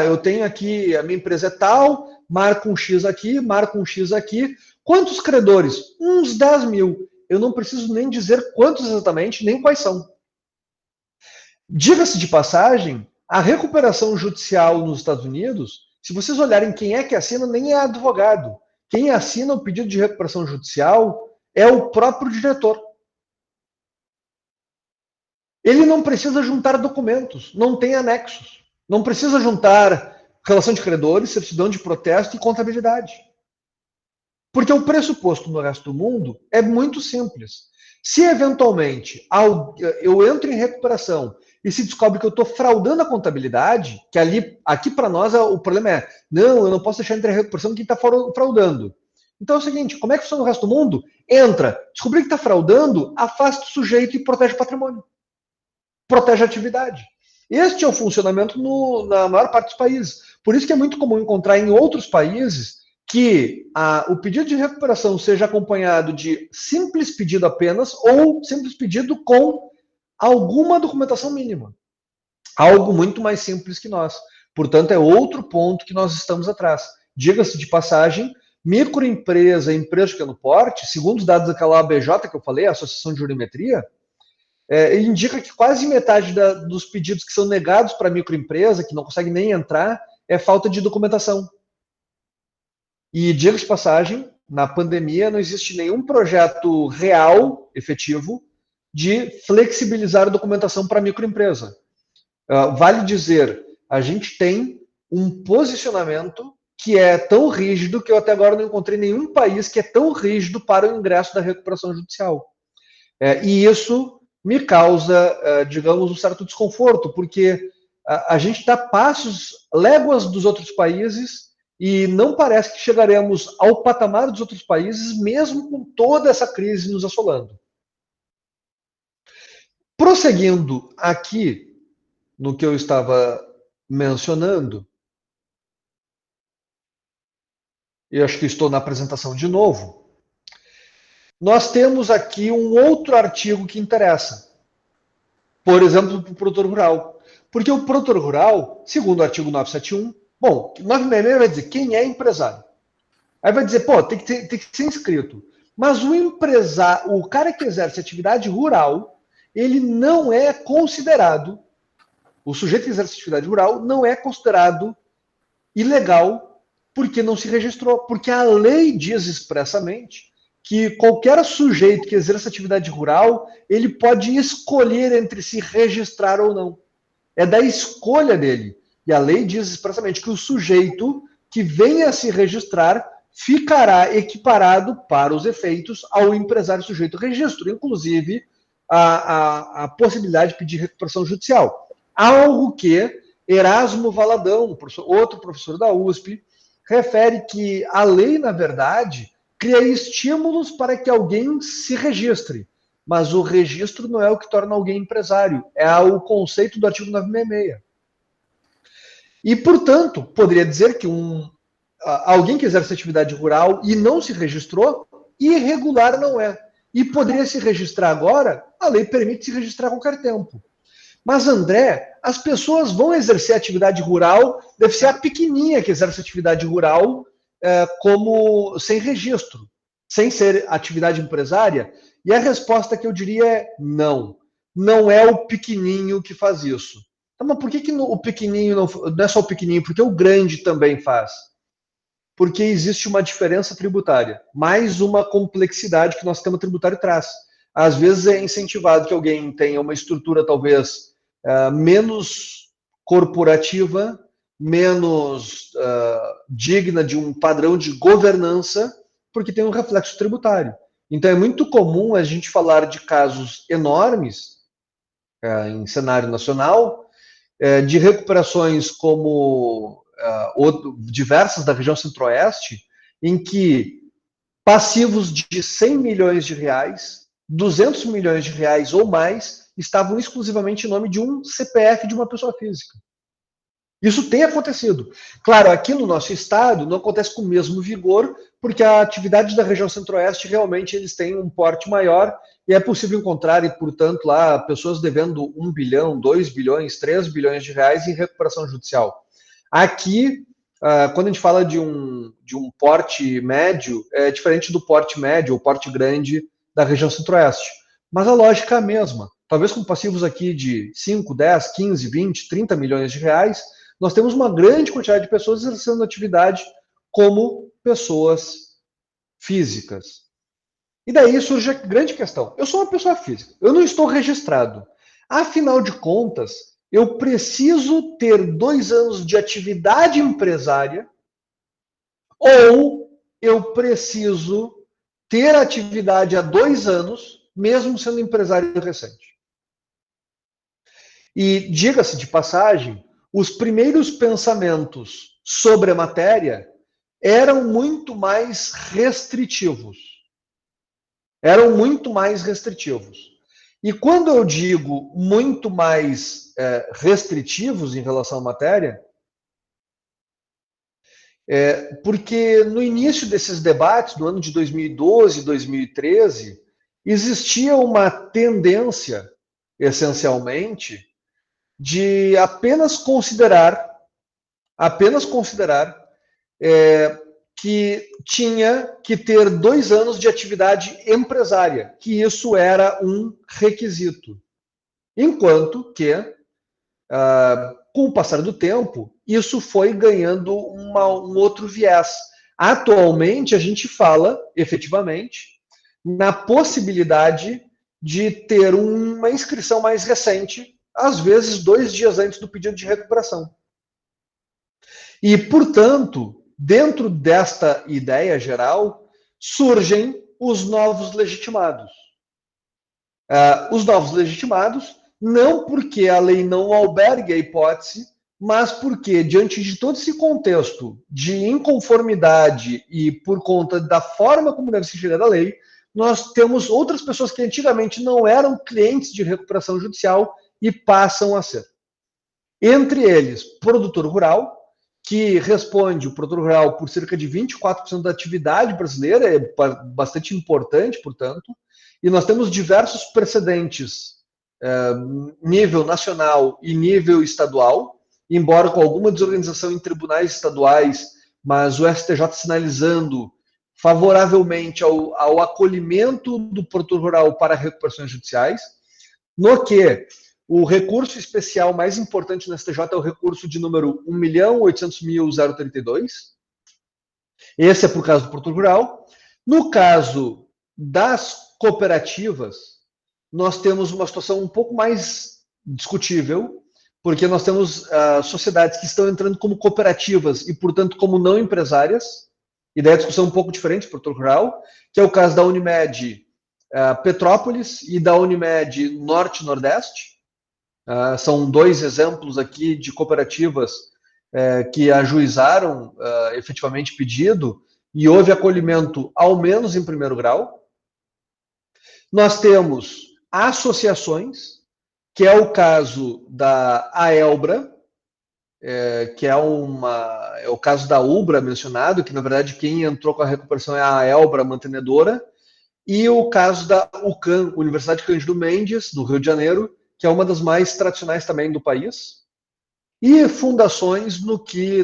Eu tenho aqui, a minha empresa é tal, marco um X aqui, marco um X aqui. Quantos credores? Uns 10 mil. Eu não preciso nem dizer quantos exatamente, nem quais são. Diga-se de passagem, a recuperação judicial nos Estados Unidos se vocês olharem quem é que assina, nem é advogado. Quem assina o pedido de recuperação judicial é o próprio diretor. Ele não precisa juntar documentos, não tem anexos. Não precisa juntar relação de credores, certidão de protesto e contabilidade. Porque o pressuposto no resto do mundo é muito simples. Se eventualmente eu entro em recuperação e se descobre que eu estou fraudando a contabilidade, que aqui para nós o problema é, não, eu não posso deixar entrar em recuperação quem está fraudando. Então é o seguinte, como é que funciona no resto do mundo? Entra, descobrir que está fraudando, afasta o sujeito e protege o patrimônio. Protege a atividade. Este é o funcionamento na maior parte dos países. Por isso que é muito comum encontrar em outros países que o pedido de recuperação seja acompanhado de simples pedido apenas ou simples pedido com alguma documentação mínima. Algo muito mais simples que nós. Portanto, é outro ponto que nós estamos atrás. Diga-se de passagem, microempresa, empresa de pequeno porte, segundo os dados daquela ABJ que eu falei, a Associação de Jurimetria, indica que quase metade dos pedidos que são negados para a microempresa, que não consegue nem entrar, é falta de documentação. E, diga-se de passagem, na pandemia não existe nenhum projeto real, efetivo, de flexibilizar a documentação para a microempresa. Vale dizer, a gente tem um posicionamento que é tão rígido que eu até agora não encontrei nenhum país que é tão rígido para o ingresso da recuperação judicial. E isso me causa, digamos, um certo desconforto, porque a gente dá passos, léguas dos outros países, e não parece que chegaremos ao patamar dos outros países, mesmo com toda essa crise nos assolando. Prosseguindo aqui no que eu estava mencionando, eu acho que estou na apresentação de novo, nós temos aqui um outro artigo que interessa. Por exemplo, para o produtor rural. Porque o produtor rural, segundo o artigo 971, bom, 966 vai dizer quem é empresário. Aí vai dizer, pô, tem que ser inscrito. Mas o cara que exerce atividade rural, ele não é considerado, o sujeito que exerce atividade rural não é considerado ilegal porque não se registrou. Porque a lei diz expressamente que qualquer sujeito que exerça atividade rural, ele pode escolher entre se registrar ou não. É da escolha dele. E a lei diz expressamente que o sujeito que venha a se registrar ficará equiparado para os efeitos ao empresário sujeito ao registro, inclusive a possibilidade de pedir recuperação judicial. Algo que Erasmo Valadão, outro professor da USP, refere que a lei, na verdade, cria estímulos para que alguém se registre, mas o registro não é o que torna alguém empresário, é o conceito do artigo 966. E, portanto, poderia dizer que alguém que exerce atividade rural e não se registrou, irregular não é. E poderia se registrar agora, a lei permite se registrar a qualquer tempo. Mas, André, as pessoas vão exercer atividade rural, deve ser a pequenininha que exerce atividade rural como sem registro, sem ser atividade empresária? E a resposta que eu diria é não. Não é o pequenininho que faz isso. Então, mas por que o pequenininho não é só o pequenininho? Porque o grande também faz. Porque existe uma diferença tributária, mais uma complexidade que o nosso sistema tributário traz. Às vezes é incentivado que alguém tenha uma estrutura talvez menos corporativa, menos digna de um padrão de governança, porque tem um reflexo tributário. Então é muito comum a gente falar de casos enormes em cenário nacional, de recuperações como diversas da região centro-oeste, em que passivos de 100 milhões de reais, 200 milhões de reais ou mais, estavam exclusivamente em nome de um CPF de uma pessoa física. Isso tem acontecido. Claro, aqui no nosso estado não acontece com o mesmo vigor, porque a atividade da região centro-oeste realmente eles têm um porte maior e é possível encontrar, e portanto, lá pessoas devendo 1 bilhão, 2 bilhões, 3 bilhões de reais em recuperação judicial. Aqui, quando a gente fala de um porte médio, é diferente do porte médio ou porte grande da região centro-oeste. Mas a lógica é a mesma. Talvez com passivos aqui de 5, 10, 15, 20, 30 milhões de reais, nós temos uma grande quantidade de pessoas exercendo atividade como pessoas físicas. E daí surge a grande questão. Eu sou uma pessoa física, eu não estou registrado. Afinal de contas, eu preciso ter 2 anos de atividade empresária ou eu preciso ter atividade há 2 anos, mesmo sendo empresário recente. E, diga-se de passagem, os primeiros pensamentos sobre a matéria eram muito mais restritivos. E quando eu digo muito mais restritivos em relação à matéria, porque no início desses debates, no ano de 2012, 2013, existia uma tendência, essencialmente, de apenas considerar que tinha que ter 2 anos de atividade empresária, que isso era um requisito. Enquanto que, com o passar do tempo, isso foi ganhando um outro viés. Atualmente, a gente fala, efetivamente, na possibilidade de ter uma inscrição mais recente, às vezes 2 dias antes do pedido de recuperação. E, portanto, dentro desta ideia geral, surgem os novos legitimados. Os novos legitimados, não porque a lei não albergue a hipótese, mas porque, diante de todo esse contexto de inconformidade e por conta da forma como deve ser gerada a lei, nós temos outras pessoas que antigamente não eram clientes de recuperação judicial e passam a ser. Entre eles, produtor rural, que responde, o produtor rural, por cerca de 24% da atividade brasileira, é bastante importante, portanto, e nós temos diversos precedentes, nível nacional e nível estadual, embora com alguma desorganização em tribunais estaduais, mas o STJ sinalizando favoravelmente ao acolhimento do produtor rural para recuperações judiciais, no que o recurso especial mais importante no STJ é o recurso de número 1.800.032. Esse é por caso do produtor rural. No caso das cooperativas, nós temos uma situação um pouco mais discutível, porque nós temos sociedades que estão entrando como cooperativas e, portanto, como não empresárias. E daí a discussão é um pouco diferente para o produtor rural, que é o caso da Unimed Petrópolis e da Unimed Norte-Nordeste. São 2 exemplos aqui de cooperativas que ajuizaram efetivamente pedido e houve acolhimento, ao menos em primeiro grau. Nós temos associações, que é o caso da AELBRA, que é o caso da UBRA mencionado, que na verdade quem entrou com a recuperação é a AELBRA mantenedora, e o caso da UCAM, Universidade Cândido Mendes, do Rio de Janeiro, que é uma das mais tradicionais também do país, e fundações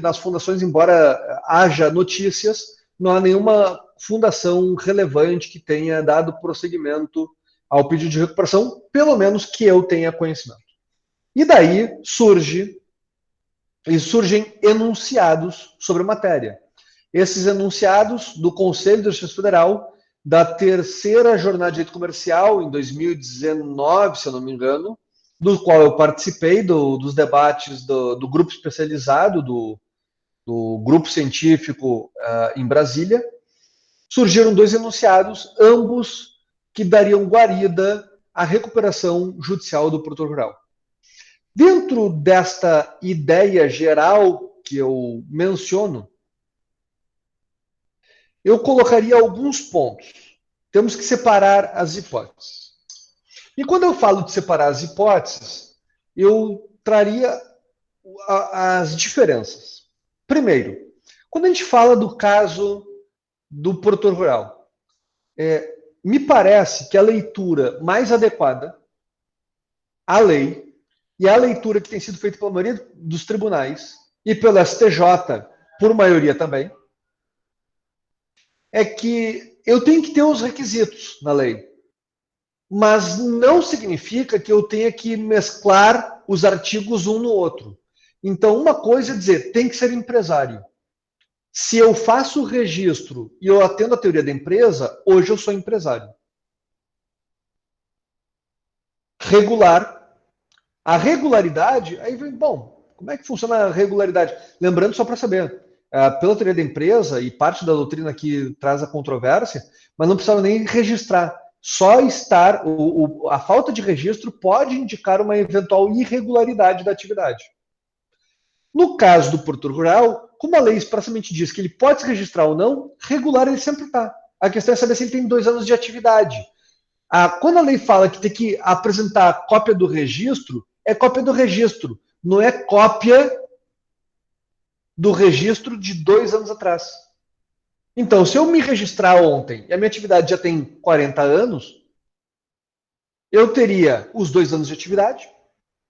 nas fundações, embora haja notícias, não há nenhuma fundação relevante que tenha dado prosseguimento ao pedido de recuperação, pelo menos que eu tenha conhecimento. E daí surgem enunciados sobre a matéria. Esses enunciados do Conselho de Justiça Federal, da terceira jornada de direito comercial, em 2019, se eu não me engano, do qual eu participei dos debates do grupo especializado, do grupo científico em Brasília, surgiram 2 enunciados, ambos que dariam guarida à recuperação judicial do produtor rural. Dentro desta ideia geral que eu menciono, eu colocaria alguns pontos. Temos que separar as hipóteses. E quando eu falo de separar as hipóteses, eu traria as diferenças. Primeiro, quando a gente fala do caso do produtor rural, me parece que a leitura mais adequada à lei, e a leitura que tem sido feita pela maioria dos tribunais, e pelo STJ, por maioria também, é que eu tenho que ter os requisitos na lei. Mas não significa que eu tenha que mesclar os artigos um no outro. Então, uma coisa é dizer, tem que ser empresário. Se eu faço o registro e eu atendo a teoria da empresa, hoje eu sou empresário. Regular. A regularidade, aí vem, bom, como é que funciona a regularidade? Lembrando, só para saber, pela teoria da empresa, e parte da doutrina que traz a controvérsia, mas não precisa nem registrar. Só estar, a falta de registro pode indicar uma eventual irregularidade da atividade. No caso do produtor rural, como a lei expressamente diz que ele pode se registrar ou não, regular ele sempre está. A questão é saber se ele tem 2 anos de atividade. Quando a lei fala que tem que apresentar cópia do registro, é cópia do registro, não é cópia do registro de 2 anos atrás. Então, se eu me registrar ontem e a minha atividade já tem 40 anos, eu teria os 2 anos de atividade,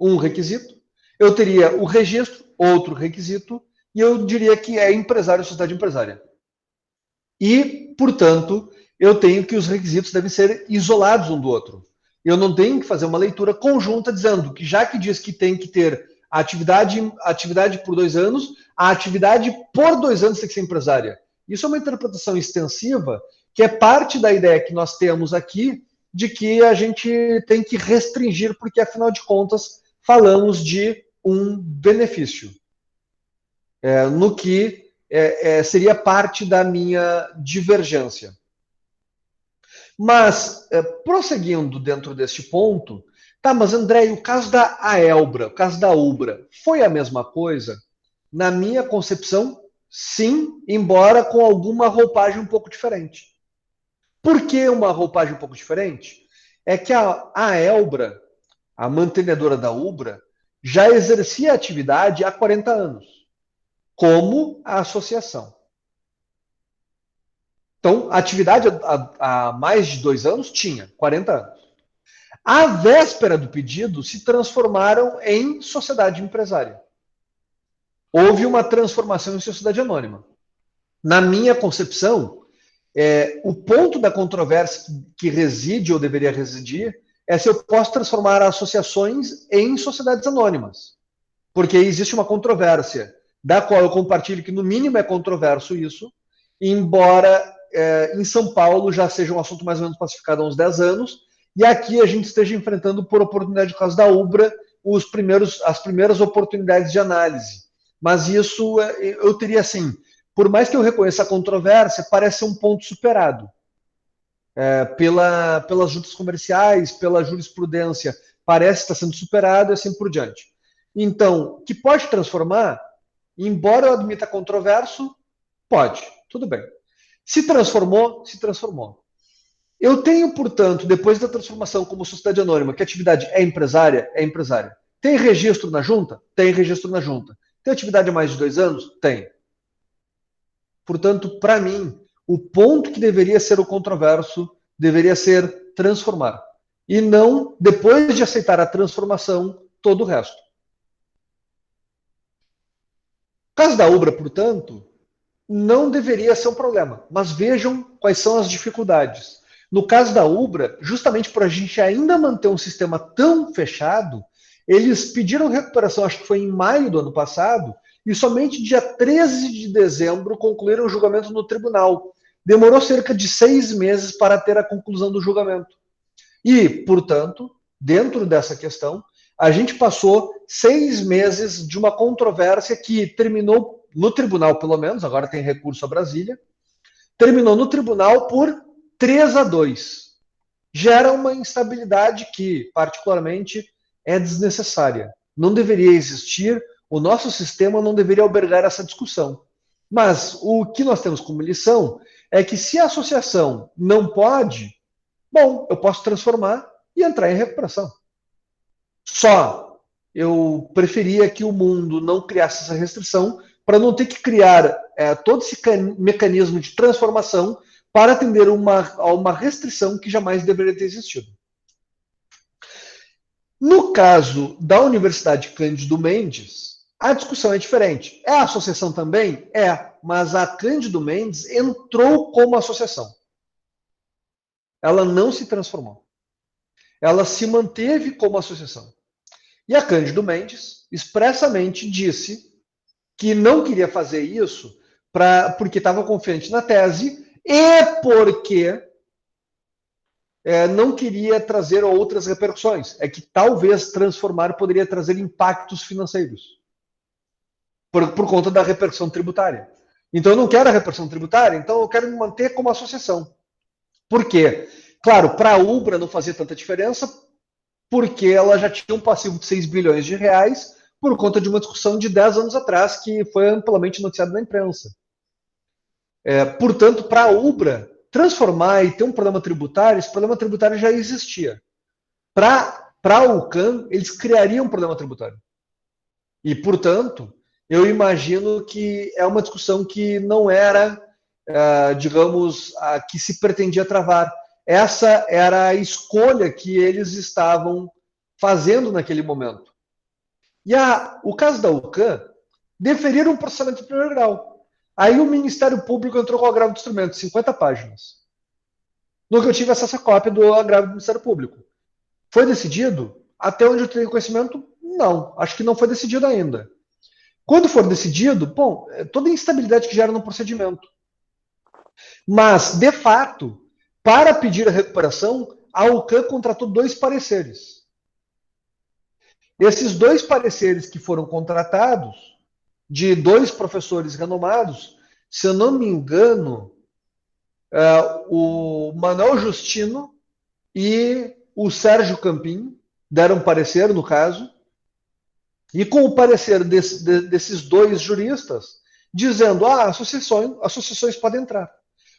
um requisito, eu teria o registro, outro requisito, e eu diria que é empresário, sociedade empresária. E, portanto, eu tenho que os requisitos devem ser isolados um do outro. Eu não tenho que fazer uma leitura conjunta dizendo que, já que diz que tem que ter atividade por 2 anos, a atividade por 2 anos tem que ser empresária. Isso é uma interpretação extensiva, que é parte da ideia que nós temos aqui, de que a gente tem que restringir, porque, afinal de contas, falamos de um benefício. No que seria parte da minha divergência. Mas, prosseguindo dentro deste ponto, tá, mas André, e o caso da Aelbra, o caso da Ubra, foi a mesma coisa? Na minha concepção, sim, embora com alguma roupagem um pouco diferente. Por que uma roupagem um pouco diferente? É que a Aelbra, a mantenedora da Ubra, já exercia a atividade há 40 anos, como a associação. Então, a atividade há mais de 2 anos tinha, 40 anos. À véspera do pedido, se transformaram em sociedade empresária. Houve uma transformação em sociedade anônima. Na minha concepção, o ponto da controvérsia que reside ou deveria residir é se eu posso transformar associações em sociedades anônimas. Porque existe uma controvérsia, da qual eu compartilho que, no mínimo, é controverso isso, embora em São Paulo já seja um assunto mais ou menos pacificado há uns 10 anos, e aqui a gente esteja enfrentando, por oportunidade, no caso da Ubra, as primeiras oportunidades de análise. Mas isso, eu teria assim, por mais que eu reconheça a controvérsia, parece ser um ponto superado. Pelas juntas comerciais, pela jurisprudência, parece estar sendo superado e assim por diante. Então, que pode transformar, embora eu admita controverso, pode, tudo bem. Se transformou, se transformou. Eu tenho, portanto, depois da transformação como sociedade anônima, que a atividade é empresária? É empresária. Tem registro na junta? Tem registro na junta. Tem atividade há mais de 2 anos? Tem. Portanto, para mim, o ponto que deveria ser o controverso deveria ser transformar. E não, depois de aceitar a transformação, todo o resto. No caso da Ubra, portanto, não deveria ser um problema. Mas vejam quais são as dificuldades. No caso da Ubra, justamente por a gente ainda manter um sistema tão fechado, eles pediram recuperação, acho que foi em maio do ano passado, e somente dia 13 de dezembro concluíram o julgamento no tribunal. Demorou cerca de 6 meses para ter a conclusão do julgamento. E, portanto, dentro dessa questão, a gente passou 6 meses de uma controvérsia que terminou no tribunal, pelo menos, agora tem recurso a Brasília, terminou no tribunal por 3-2. Gera uma instabilidade que, particularmente, é desnecessária. Não deveria existir, o nosso sistema não deveria albergar essa discussão. Mas o que nós temos como lição é que, se a associação não pode, bom, eu posso transformar e entrar em recuperação. Só eu preferia que o mundo não criasse essa restrição para não ter que criar todo esse mecanismo de transformação para atender a uma restrição que jamais deveria ter existido. No caso da Universidade Cândido Mendes, a discussão é diferente. É a associação também? É, mas a Cândido Mendes entrou como associação. Ela não se transformou. Ela se manteve como associação. E a Cândido Mendes expressamente disse que não queria fazer isso porque estava confiante na tese e porque não queria trazer outras repercussões. É que talvez transformar poderia trazer impactos financeiros por conta da repercussão tributária. Então eu não quero a repercussão tributária, então eu quero me manter como associação. Por quê? Claro, para a Ubra não fazia tanta diferença, porque ela já tinha um passivo de 6 bilhões de reais por conta de uma discussão de 10 anos atrás, que foi amplamente noticiada na imprensa. Portanto, para a Ubra transformar e ter um problema tributário, esse problema tributário já existia. Para a UCAM, eles criariam um problema tributário. E, portanto, eu imagino que é uma discussão que não era, digamos, a que se pretendia travar. Essa era a escolha que eles estavam fazendo naquele momento. E o caso da UCAM, deferiram um processamento de primeiro grau. Aí o Ministério Público entrou com o agravo de instrumento, 50 páginas. No que eu tive acesso à cópia do agravo do Ministério Público. Foi decidido? Até onde eu tenho conhecimento, não. Acho que não foi decidido ainda. Quando for decidido, bom, toda a instabilidade que gera no procedimento. Mas, de fato, para pedir a recuperação, a UCAM contratou 2 pareceres. Esses 2 pareceres que foram contratados, de 2 professores renomados, se eu não me engano, o Manuel Justino e o Sérgio Campinho deram parecer, no caso, e com o parecer desses 2 juristas, dizendo, associações podem entrar.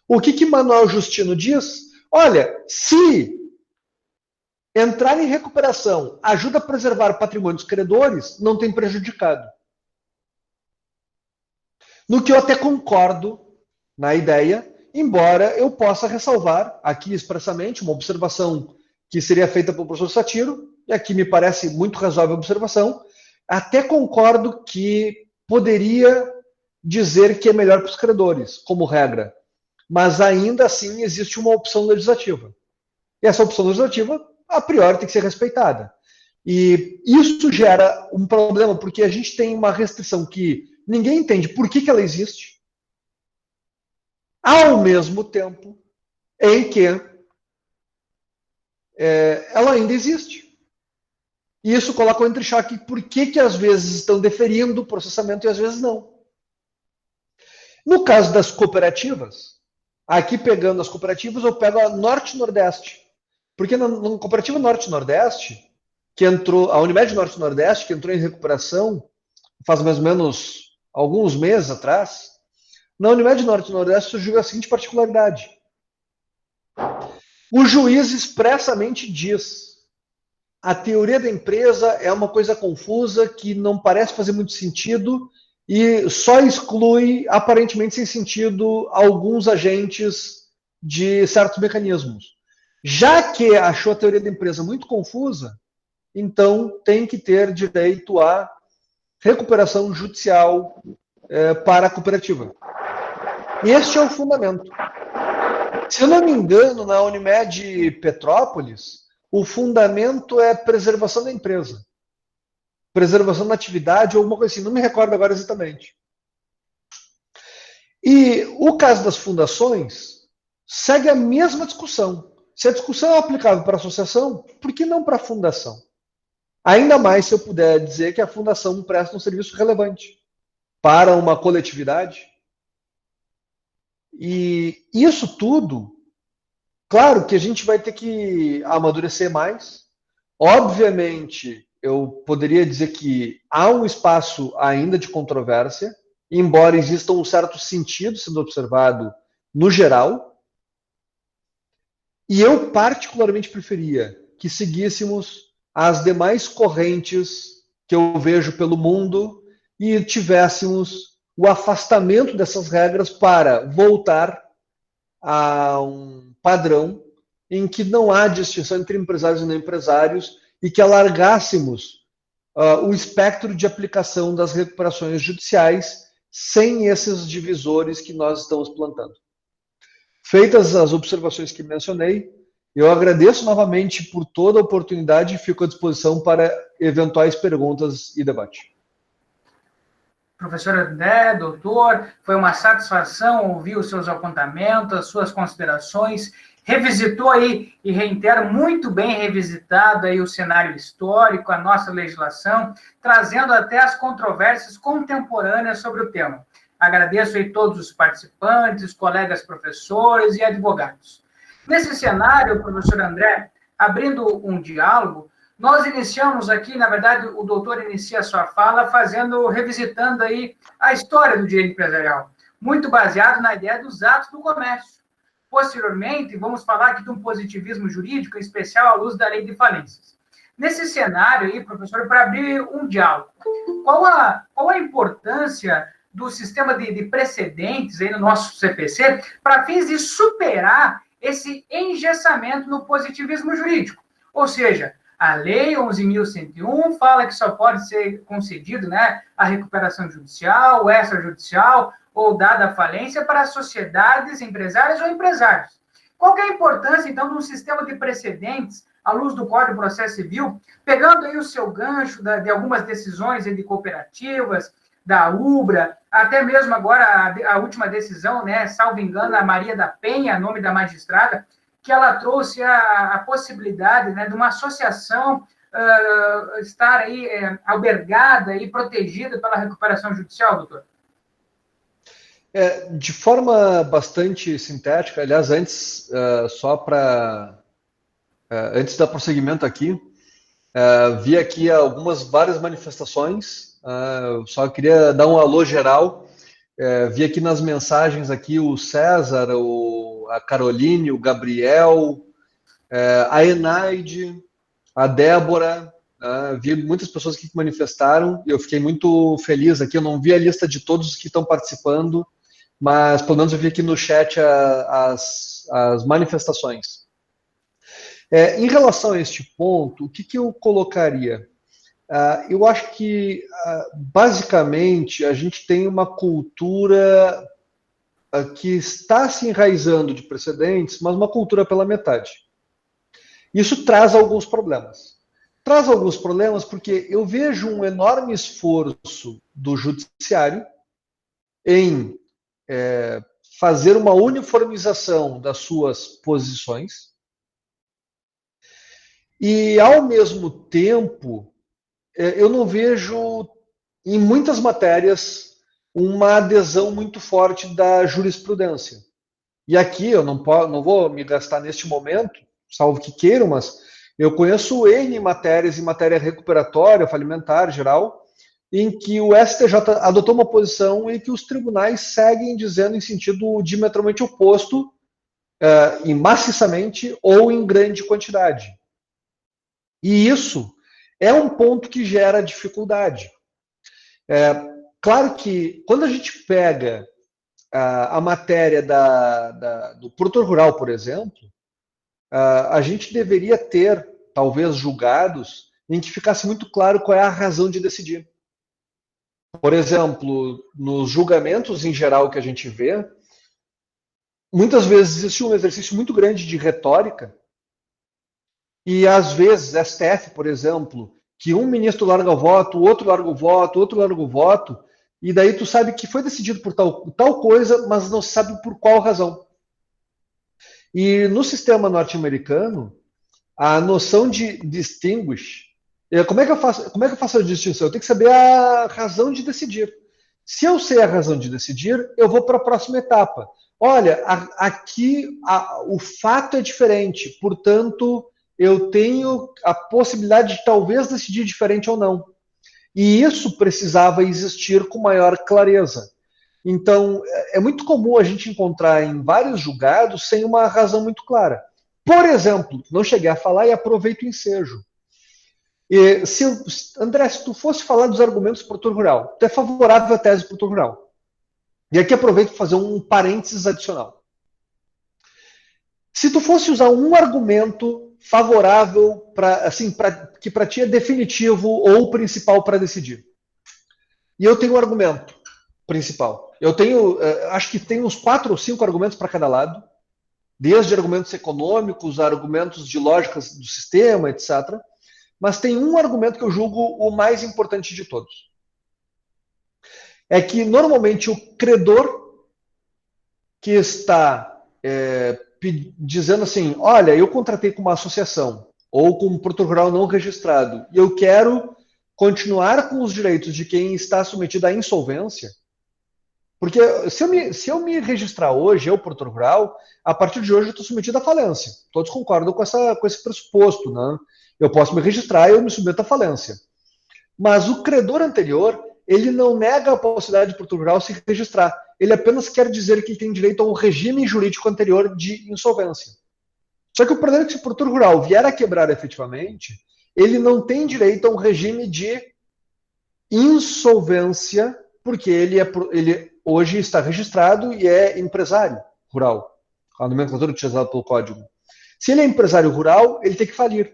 O que Manuel Justino diz? Olha, se entrar em recuperação ajuda a preservar patrimônio dos credores, não tem prejudicado. No que eu até concordo na ideia, embora eu possa ressalvar aqui expressamente uma observação que seria feita pelo professor Satiro, e aqui me parece muito razoável a observação, até concordo que poderia dizer que é melhor para os credores, como regra, mas ainda assim existe uma opção legislativa. E essa opção legislativa, a priori, tem que ser respeitada. E isso gera um problema, porque a gente tem uma restrição que ninguém entende por que ela existe, ao mesmo tempo em que ela ainda existe. E isso coloca o entrechoque por que às vezes estão deferindo o processamento e às vezes não. No caso das cooperativas, aqui pegando as cooperativas, eu pego a Norte-Nordeste. Porque na cooperativa Norte-Nordeste, que entrou, a Unimed Norte-Nordeste, que entrou em recuperação faz mais ou menos alguns meses atrás, na Unimed Norte-Nordeste surgiu a seguinte particularidade. O juiz expressamente diz: a teoria da empresa é uma coisa confusa que não parece fazer muito sentido e só exclui, aparentemente sem sentido, alguns agentes de certos mecanismos. Já que achou a teoria da empresa muito confusa, então tem que ter direito a recuperação judicial para a cooperativa. Este é o fundamento. Se eu não me engano, na Unimed Petrópolis, o fundamento é preservação da empresa. Preservação da atividade ou alguma coisa assim. Não me recordo agora exatamente. E o caso das fundações segue a mesma discussão. Se a discussão é aplicável para a associação, por que não para a fundação? Ainda mais se eu puder dizer que a fundação presta um serviço relevante para uma coletividade. E isso tudo, claro que a gente vai ter que amadurecer mais. Obviamente, eu poderia dizer que há um espaço ainda de controvérsia, embora exista um certo sentido sendo observado no geral. E eu particularmente preferia que seguíssemos as demais correntes que eu vejo pelo mundo e tivéssemos o afastamento dessas regras para voltar a um padrão em que não há distinção entre empresários e não empresários e que alargássemos o espectro de aplicação das recuperações judiciais sem esses divisores que nós estamos plantando. Feitas as observações que mencionei, Eu agradeço novamente por toda a oportunidade e fico à disposição para eventuais perguntas e debate. Professor André, doutor, foi uma satisfação ouvir os seus apontamentos, as suas considerações. Revisitou aí, e reitero, muito bem revisitado aí o cenário histórico, a nossa legislação, trazendo até as controvérsias contemporâneas sobre o tema. Agradeço aí todos os participantes, colegas professores e advogados. Nesse cenário, professor André, abrindo um diálogo, nós iniciamos aqui, na verdade, o doutor inicia a sua fala revisitando aí a história do direito empresarial, muito baseado na ideia dos atos do comércio. Posteriormente, vamos falar aqui de um positivismo jurídico, em especial à luz da lei de falências. Nesse cenário aí, professor, para abrir um diálogo, qual a importância do sistema de precedentes aí no nosso CPC para fins de superar esse engessamento no positivismo jurídico? Ou seja, a Lei 11.101 fala que só pode ser concedido, né, a recuperação judicial, extrajudicial ou dada a falência para sociedades empresárias ou empresários. Qual que é a importância, então, de um sistema de precedentes à luz do Código de Processo Civil, pegando aí o seu gancho de algumas decisões de cooperativas, da UBRA, até mesmo agora a última decisão, né, salvo engano, a Maria da Penha, nome da magistrada, que ela trouxe a possibilidade, né, de uma associação estar aí albergada e protegida pela recuperação judicial, doutor? De forma bastante sintética, aliás, antes, antes da prosseguimento aqui, vi aqui várias manifestações, só queria dar um alô geral, vi aqui nas mensagens aqui o César, a Caroline, o Gabriel, a Enaide, a Débora, vi muitas pessoas aqui que manifestaram, e eu fiquei muito feliz aqui, eu não vi a lista de todos que estão participando, mas pelo menos eu vi aqui no chat as manifestações. Em relação a este ponto, o que eu colocaria? Eu acho que, basicamente, a gente tem uma cultura que está se enraizando de precedentes, mas uma cultura pela metade. Isso traz alguns problemas. Traz alguns problemas porque eu vejo um enorme esforço do judiciário em fazer uma uniformização das suas posições e, ao mesmo tempo, eu não vejo, em muitas matérias, uma adesão muito forte da jurisprudência. E aqui eu não vou me gastar neste momento, salvo que queiram, mas eu conheço N matérias em matéria recuperatória, falimentar, geral, em que o STJ adotou uma posição e que os tribunais seguem dizendo em sentido diametralmente oposto, maciçamente ou em grande quantidade. E isso é um ponto que gera dificuldade. Claro que quando a gente pega a matéria do produtor rural, por exemplo, a gente deveria ter, talvez, julgados em que ficasse muito claro qual é a razão de decidir. Por exemplo, nos julgamentos em geral que a gente vê, muitas vezes existe um exercício muito grande de retórica e, às vezes, STF, por exemplo, que um ministro larga o voto, o outro larga o voto, o outro larga o voto, e daí tu sabe que foi decidido por tal coisa, mas não sabe por qual razão. E no sistema norte-americano, a noção de distinguish, como é que eu faço a distinção? Eu tenho que saber a razão de decidir. Se eu sei a razão de decidir, eu vou para a próxima etapa. Olha, aqui o fato é diferente, portanto, eu tenho a possibilidade de talvez decidir diferente ou não. E isso precisava existir com maior clareza. Então, é muito comum a gente encontrar em vários julgados sem uma razão muito clara. Por exemplo, não cheguei a falar e aproveito o ensejo. André, se tu fosse falar dos argumentos do produtor rural, tu é favorável à tese do produtor rural. E aqui aproveito para fazer um parênteses adicional. Se tu fosse usar um argumento favorável, que para ti é definitivo ou principal para decidir, e eu tenho um argumento principal, acho que tem uns 4 ou 5 argumentos para cada lado, desde argumentos econômicos, argumentos de lógicas do sistema, etc. Mas tem um argumento que eu julgo o mais importante de todos. É que, normalmente, o credor que está dizendo assim, olha, eu contratei com uma associação ou com um produtor rural não registrado e eu quero continuar com os direitos de quem está submetido à insolvência, porque se eu me registrar hoje, eu, produtor rural, a partir de hoje eu estou submetido à falência. Todos concordam com esse pressuposto, né? Eu posso me registrar e eu me submeto à falência. Mas o credor anterior, ele não nega a possibilidade de produtor rural se registrar. Ele apenas quer dizer que ele tem direito ao regime jurídico anterior de insolvência. Só que o problema é que se o produtor rural vier a quebrar efetivamente, ele não tem direito a um regime de insolvência, porque ele hoje está registrado e é empresário rural, a nomenclatura utilizada pelo Código. Se ele é empresário rural, ele tem que falir.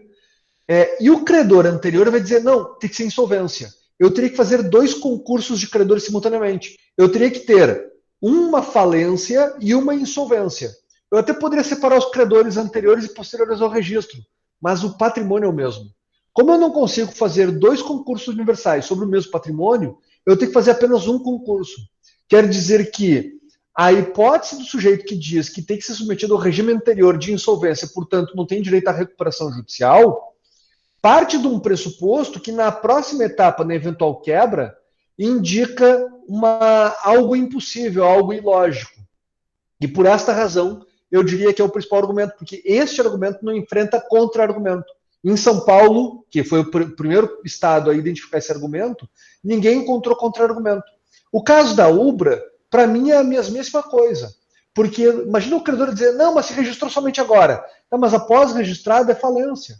E o credor anterior vai dizer, não, tem que ser insolvência. Eu teria que fazer 2 concursos de credores simultaneamente. Eu teria que ter uma falência e uma insolvência. Eu até poderia separar os credores anteriores e posteriores ao registro, mas o patrimônio é o mesmo. Como eu não consigo fazer 2 concursos universais sobre o mesmo patrimônio, eu tenho que fazer apenas um concurso. Quer dizer que a hipótese do sujeito que diz que tem que ser submetido ao regime anterior de insolvência, portanto, não tem direito à recuperação judicial, parte de um pressuposto que na próxima etapa, na eventual quebra, indica algo impossível, algo ilógico. E por esta razão, eu diria que é o principal argumento, porque este argumento não enfrenta contra-argumento. Em São Paulo, que foi o primeiro estado a identificar esse argumento, ninguém encontrou contra-argumento. O caso da Ubra, para mim, é a mesma coisa. Porque imagina o credor dizer, não, mas se registrou somente agora. Não, mas após registrado é falência.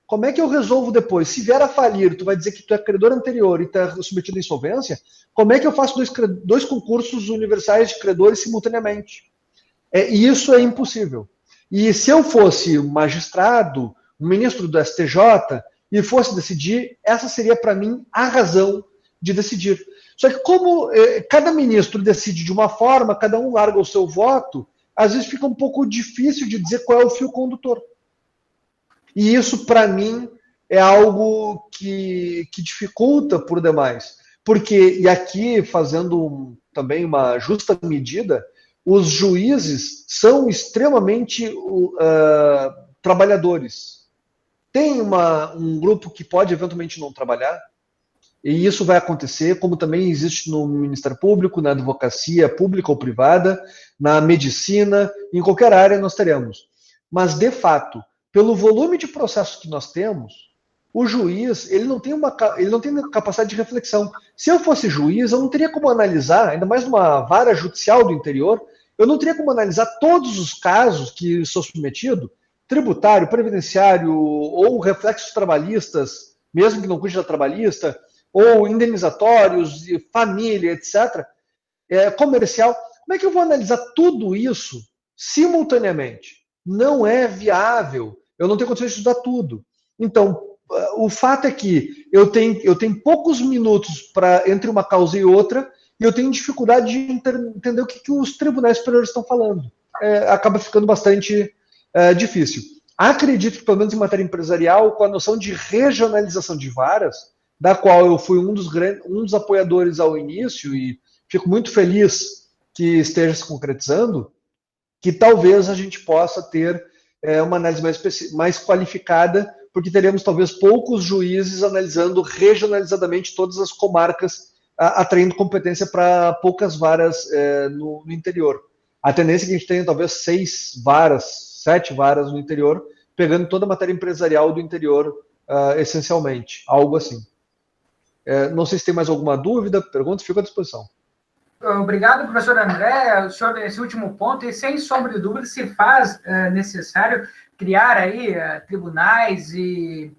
Como é que eu resolvo depois? Se vier a falir, tu vai dizer que tu é credor anterior e está submetido à insolvência, como é que eu faço 2 concursos universais de credores simultaneamente? E isso é impossível. E se eu fosse magistrado, um ministro do STJ, e fosse decidir, essa seria para mim a razão de decidir. Só que como cada ministro decide de uma forma, cada um larga o seu voto, às vezes fica um pouco difícil de dizer qual é o fio condutor. E isso, para mim, é algo que dificulta por demais. Porque, e aqui, fazendo também uma justa medida, os juízes são extremamente trabalhadores. Tem um grupo que pode eventualmente não trabalhar, e isso vai acontecer, como também existe no Ministério Público, na advocacia pública ou privada, na medicina, em qualquer área nós teremos. Mas, de fato, pelo volume de processos que nós temos, o juiz ele não tem capacidade de reflexão. Se eu fosse juiz, eu não teria como analisar, ainda mais numa vara judicial do interior, eu não teria como analisar todos os casos que sou submetido, tributário, previdenciário, ou reflexos trabalhistas, mesmo que não cuide da trabalhista, ou indenizatórios, de família, etc., comercial. Como é que eu vou analisar tudo isso simultaneamente? Não é viável. Eu não tenho condições de estudar tudo. Então, o fato é que eu tenho poucos minutos entre uma causa e outra, e eu tenho dificuldade de entender o que os tribunais superiores estão falando. Acaba ficando bastante difícil. Acredito que, pelo menos em matéria empresarial, com a noção de regionalização de varas, da qual eu fui um dos apoiadores ao início, e fico muito feliz que esteja se concretizando, que talvez a gente possa ter uma análise mais qualificada, porque teremos talvez poucos juízes analisando regionalizadamente todas as comarcas, atraindo competência para poucas varas no interior. A tendência é que a gente tenha talvez 7 varas no interior, pegando toda a matéria empresarial do interior, essencialmente, algo assim. Não sei se tem mais alguma dúvida, pergunta, fico à disposição. Obrigado, professor André, senhor, esse último ponto, e sem sombra de dúvida se faz necessário criar aí tribunais e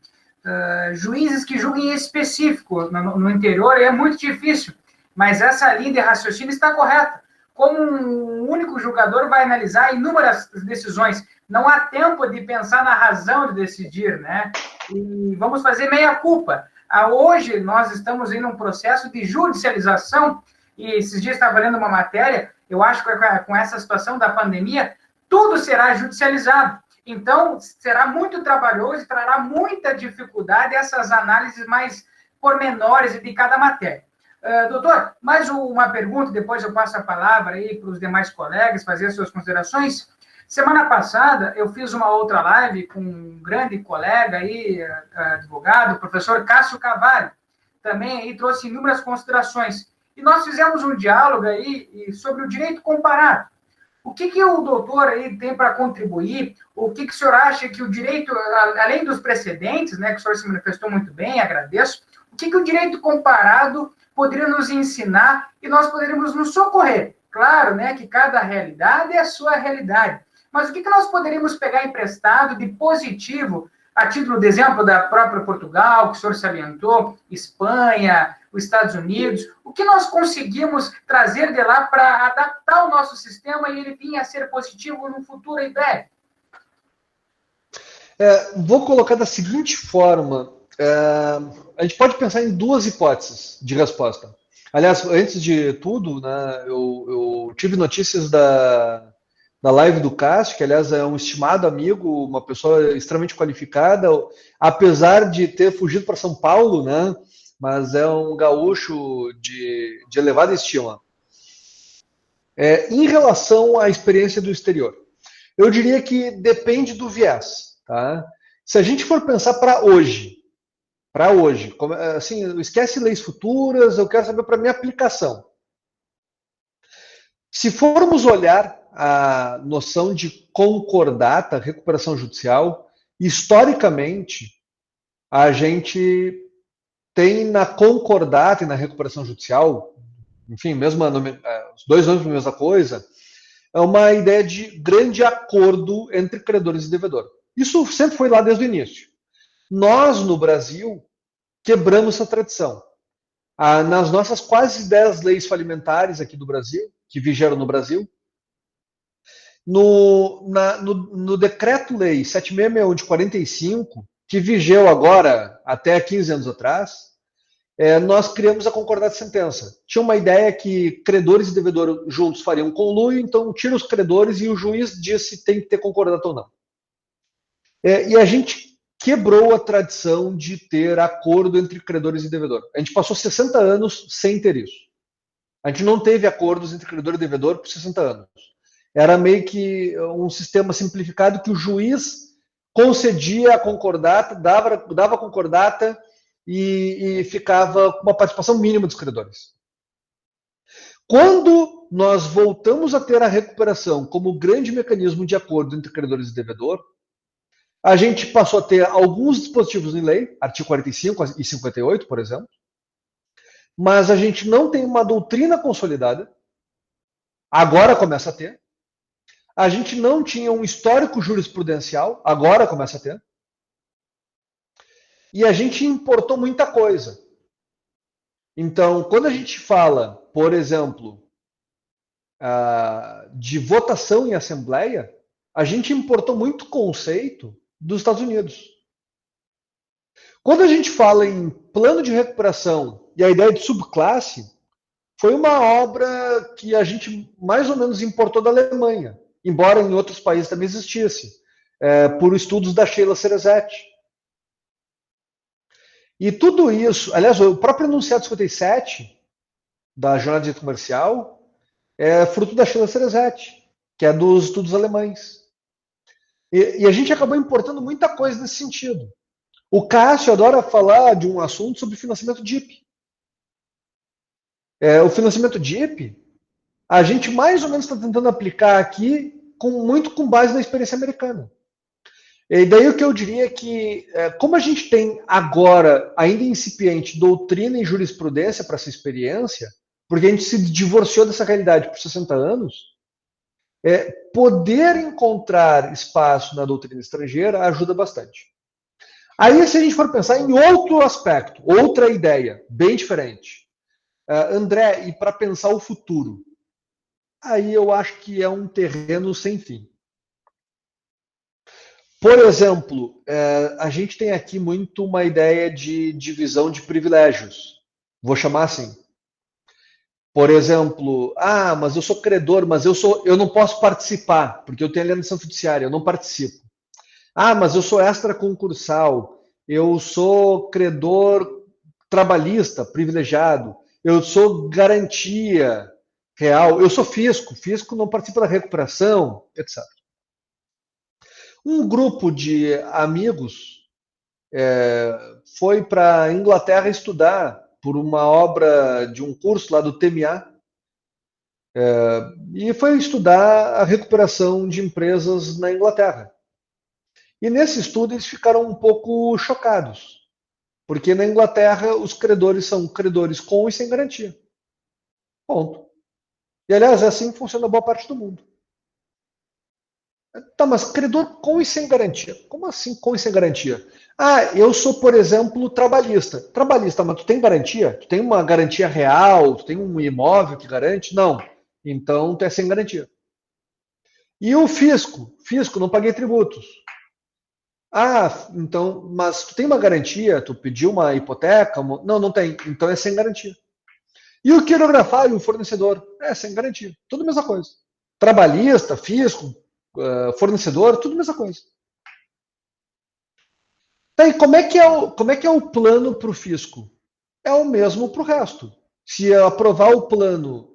juízes que julguem específico no interior, é muito difícil, mas essa linha de raciocínio está correta. Como um único julgador vai analisar inúmeras decisões, não há tempo de pensar na razão de decidir, né? E vamos fazer meia-culpa. Hoje nós estamos em um processo de judicialização. E esses dias estava lendo uma matéria, eu acho que com essa situação da pandemia, tudo será judicializado. Então, será muito trabalhoso e trará muita dificuldade essas análises mais pormenores de cada matéria. Doutor, mais uma pergunta, depois eu passo a palavra aí para os demais colegas fazer as suas considerações. Semana passada, eu fiz uma outra live com um grande colega aí, advogado, o professor Cássio Cavalli, também aí trouxe inúmeras considerações. E nós fizemos um diálogo aí sobre o direito comparado. O que o doutor aí tem para contribuir? O que o senhor acha que o direito, além dos precedentes, né, que o senhor se manifestou muito bem, agradeço, o que o direito comparado poderia nos ensinar e nós poderíamos nos socorrer? Claro, né, que cada realidade é a sua realidade, mas o que nós poderíamos pegar emprestado de positivo, a título de exemplo da própria Portugal, que o senhor salientou, Espanha, os Estados Unidos, o que nós conseguimos trazer de lá para adaptar o nosso sistema e ele vir a ser positivo no futuro em breve? Vou colocar da seguinte forma, a gente pode pensar em duas hipóteses de resposta. Aliás, antes de tudo, né, eu tive notícias da live do Cássio, que aliás é um estimado amigo, uma pessoa extremamente qualificada, apesar de ter fugido para São Paulo, né, mas é um gaúcho de elevada estima. Em relação à experiência do exterior, eu diria que depende do viés. Tá? Se a gente for pensar para hoje, assim, esquece leis futuras, eu quero saber para minha aplicação. Se formos olhar a noção de concordata, recuperação judicial, historicamente, a gente tem na concordata e na recuperação judicial, enfim, os dois nomes para a mesma coisa, é uma ideia de grande acordo entre credores e devedor. Isso sempre foi lá desde o início. Nós, no Brasil, quebramos essa tradição. Nas nossas quase 10 leis falimentares aqui do Brasil, que vigeram no Brasil, no Decreto-Lei 7661 de 45, que vigeu agora até 15 anos atrás, nós criamos a concordata de sentença. Tinha uma ideia que credores e devedor juntos fariam conluio, então tira os credores e o juiz diz se tem que ter concordata ou não. E a gente quebrou a tradição de ter acordo entre credores e devedor. A gente passou 60 anos sem ter isso. A gente não teve acordos entre credor e devedor por 60 anos. Era meio que um sistema simplificado que o juiz concedia a concordata, dava a concordata e ficava com uma participação mínima dos credores. Quando nós voltamos a ter a recuperação como grande mecanismo de acordo entre credores e devedor, a gente passou a ter alguns dispositivos em lei, artigo 45 e 58, por exemplo, mas a gente não tem uma doutrina consolidada, agora começa a ter. A gente não tinha um histórico jurisprudencial, agora começa a ter. E a gente importou muita coisa. Então, quando a gente fala, por exemplo, de votação em assembleia, a gente importou muito conceito dos Estados Unidos. Quando a gente fala em plano de recuperação e a ideia de subclasse, foi uma obra que a gente mais ou menos importou da Alemanha, embora em outros países também existisse, por estudos da Sheila Cerezetti. E tudo isso, aliás, o próprio enunciado 57 da Jornada de Direito Comercial é fruto da Sheila Cerezetti, que é dos estudos alemães. E a gente acabou importando muita coisa nesse sentido. O Cássio adora falar de um assunto sobre financiamento DIP. O financiamento DIP, a gente mais ou menos está tentando aplicar aqui muito com base na experiência americana. E daí o que eu diria é que, como a gente tem agora, ainda incipiente, doutrina e jurisprudência para essa experiência, porque a gente se divorciou dessa realidade por 60 anos, poder encontrar espaço na doutrina estrangeira ajuda bastante. Aí, se a gente for pensar em outro aspecto, outra ideia, bem diferente, André, e para pensar o futuro, aí eu acho que é um terreno sem fim. Por exemplo, a gente tem aqui muito uma ideia de divisão de privilégios. Vou chamar assim. Por exemplo, mas eu sou credor, mas eu não posso participar, porque eu tenho alienação fiduciária, eu não participo. Mas eu sou extraconcursal, eu sou credor trabalhista privilegiado, eu sou garantia real, eu sou fisco não participa da recuperação, etc. Um grupo de amigos foi para a Inglaterra estudar por uma obra de um curso lá do TMA, e foi estudar a recuperação de empresas na Inglaterra. E nesse estudo eles ficaram um pouco chocados, porque na Inglaterra os credores são credores com e sem garantia. Ponto. E aliás, é assim que funciona boa parte do mundo. Tá, mas credor com e sem garantia. Como assim com e sem garantia? Eu sou, por exemplo, trabalhista. Trabalhista, mas tu tem garantia? Tu tem uma garantia real? Tu tem um imóvel que garante? Não. Então tu é sem garantia. E o fisco? Fisco, não paguei tributos. Então, mas tu tem uma garantia? Tu pediu uma hipoteca? Não, não tem. Então é sem garantia. E o quirografário, o fornecedor? Sem garantia. Tudo a mesma coisa. Trabalhista, fisco, fornecedor, tudo a mesma coisa. Tá, e como é que é o plano para o fisco? É o mesmo para o resto. Se aprovar o plano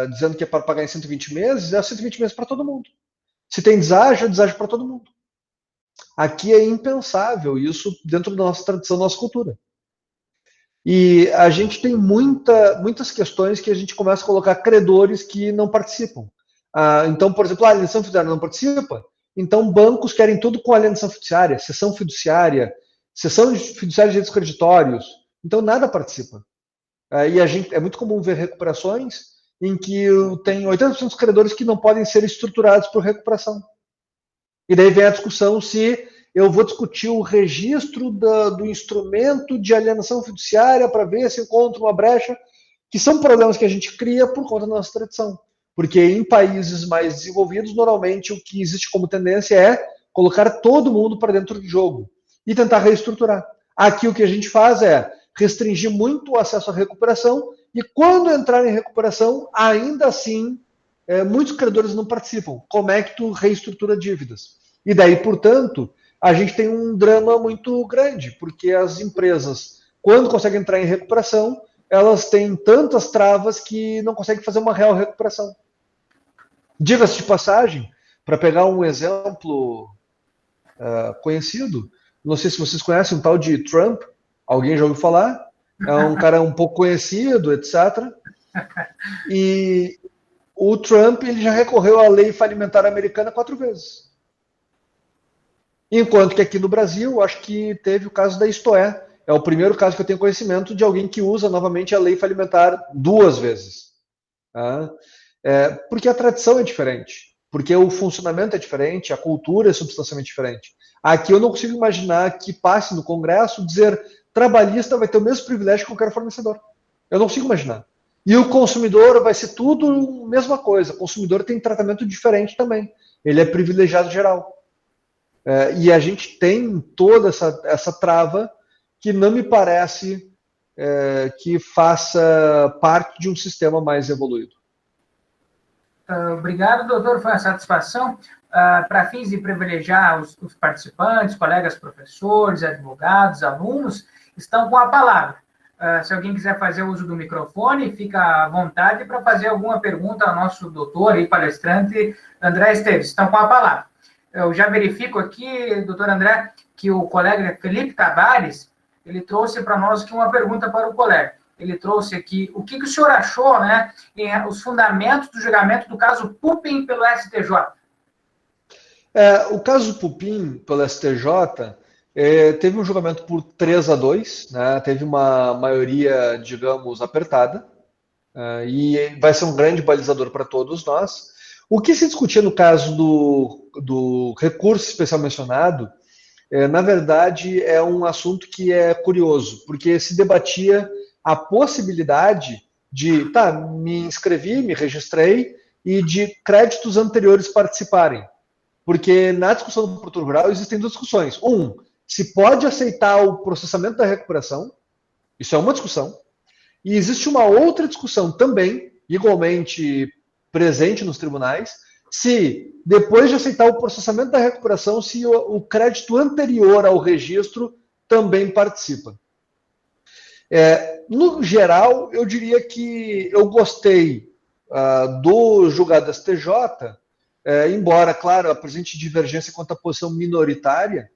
dizendo que é para pagar em 120 meses, é 120 meses para todo mundo. Se tem deságio, é deságio para todo mundo. Aqui é impensável isso dentro da nossa tradição, da nossa cultura. E a gente tem muitas questões que a gente começa a colocar credores que não participam. Então, por exemplo, a alienação fiduciária não participa, então bancos querem tudo com alienação fiduciária, cessão fiduciária de direitos creditórios, então nada participa. E é muito comum ver recuperações em que tem 80% dos credores que não podem ser estruturados por recuperação. E daí vem a discussão se eu vou discutir o registro do instrumento de alienação fiduciária para ver se encontro uma brecha, que são problemas que a gente cria por conta da nossa tradição. Porque em países mais desenvolvidos, normalmente o que existe como tendência é colocar todo mundo para dentro do jogo e tentar reestruturar. Aqui o que a gente faz é restringir muito o acesso à recuperação e quando entrar em recuperação, ainda assim, muitos credores não participam. Como é que tu reestrutura dívidas? E daí, portanto, a gente tem um drama muito grande, porque as empresas, quando conseguem entrar em recuperação, elas têm tantas travas que não conseguem fazer uma real recuperação. Diga-se de passagem, para pegar um exemplo conhecido, não sei se vocês conhecem um tal de Trump, alguém já ouviu falar? É um cara um pouco conhecido, etc. E o Trump ele já recorreu à lei falimentar americana 4 vezes. Enquanto que aqui no Brasil, acho que teve o caso da Istoé. É o primeiro caso que eu tenho conhecimento de alguém que usa novamente a lei falimentar 2 vezes. Porque a tradição é diferente. Porque o funcionamento é diferente, a cultura é substancialmente diferente. Aqui eu não consigo imaginar que passe no Congresso dizer trabalhista vai ter o mesmo privilégio que qualquer fornecedor. Eu não consigo imaginar. E o consumidor vai ser tudo a mesma coisa. O consumidor tem tratamento diferente também. Ele é privilegiado geral. E a gente tem toda essa trava que não me parece que faça parte de um sistema mais evoluído. Obrigado, doutor. Foi uma satisfação. Para fins de privilegiar os participantes, colegas professores, advogados, alunos, estão com a palavra. Se alguém quiser fazer uso do microfone, fica à vontade para fazer alguma pergunta ao nosso doutor e palestrante André Esteves. Estão com a palavra. Eu já verifico aqui, doutor André, que o colega Felipe Tavares, ele trouxe para nós aqui uma pergunta para o colega. Ele trouxe aqui o que o senhor achou, né, os fundamentos do julgamento do caso Pupin pelo STJ. O caso Pupin pelo STJ teve um julgamento por 3-2, né, teve uma maioria, digamos, apertada, e vai ser um grande balizador para todos nós. O que se discutia no caso do recurso especial mencionado, na verdade, é um assunto que é curioso, porque se debatia a possibilidade de, me inscrevi, me registrei, e de créditos anteriores participarem. Porque na discussão do produtor rural existem 2 discussões. Se pode aceitar o processamento da recuperação, isso é uma discussão, e existe uma outra discussão também, igualmente presente nos tribunais, se, depois de aceitar o processamento da recuperação, se o crédito anterior ao registro também participa. No geral, eu diria que eu gostei do julgado STJ, embora, claro, apresente divergência quanto à posição minoritária,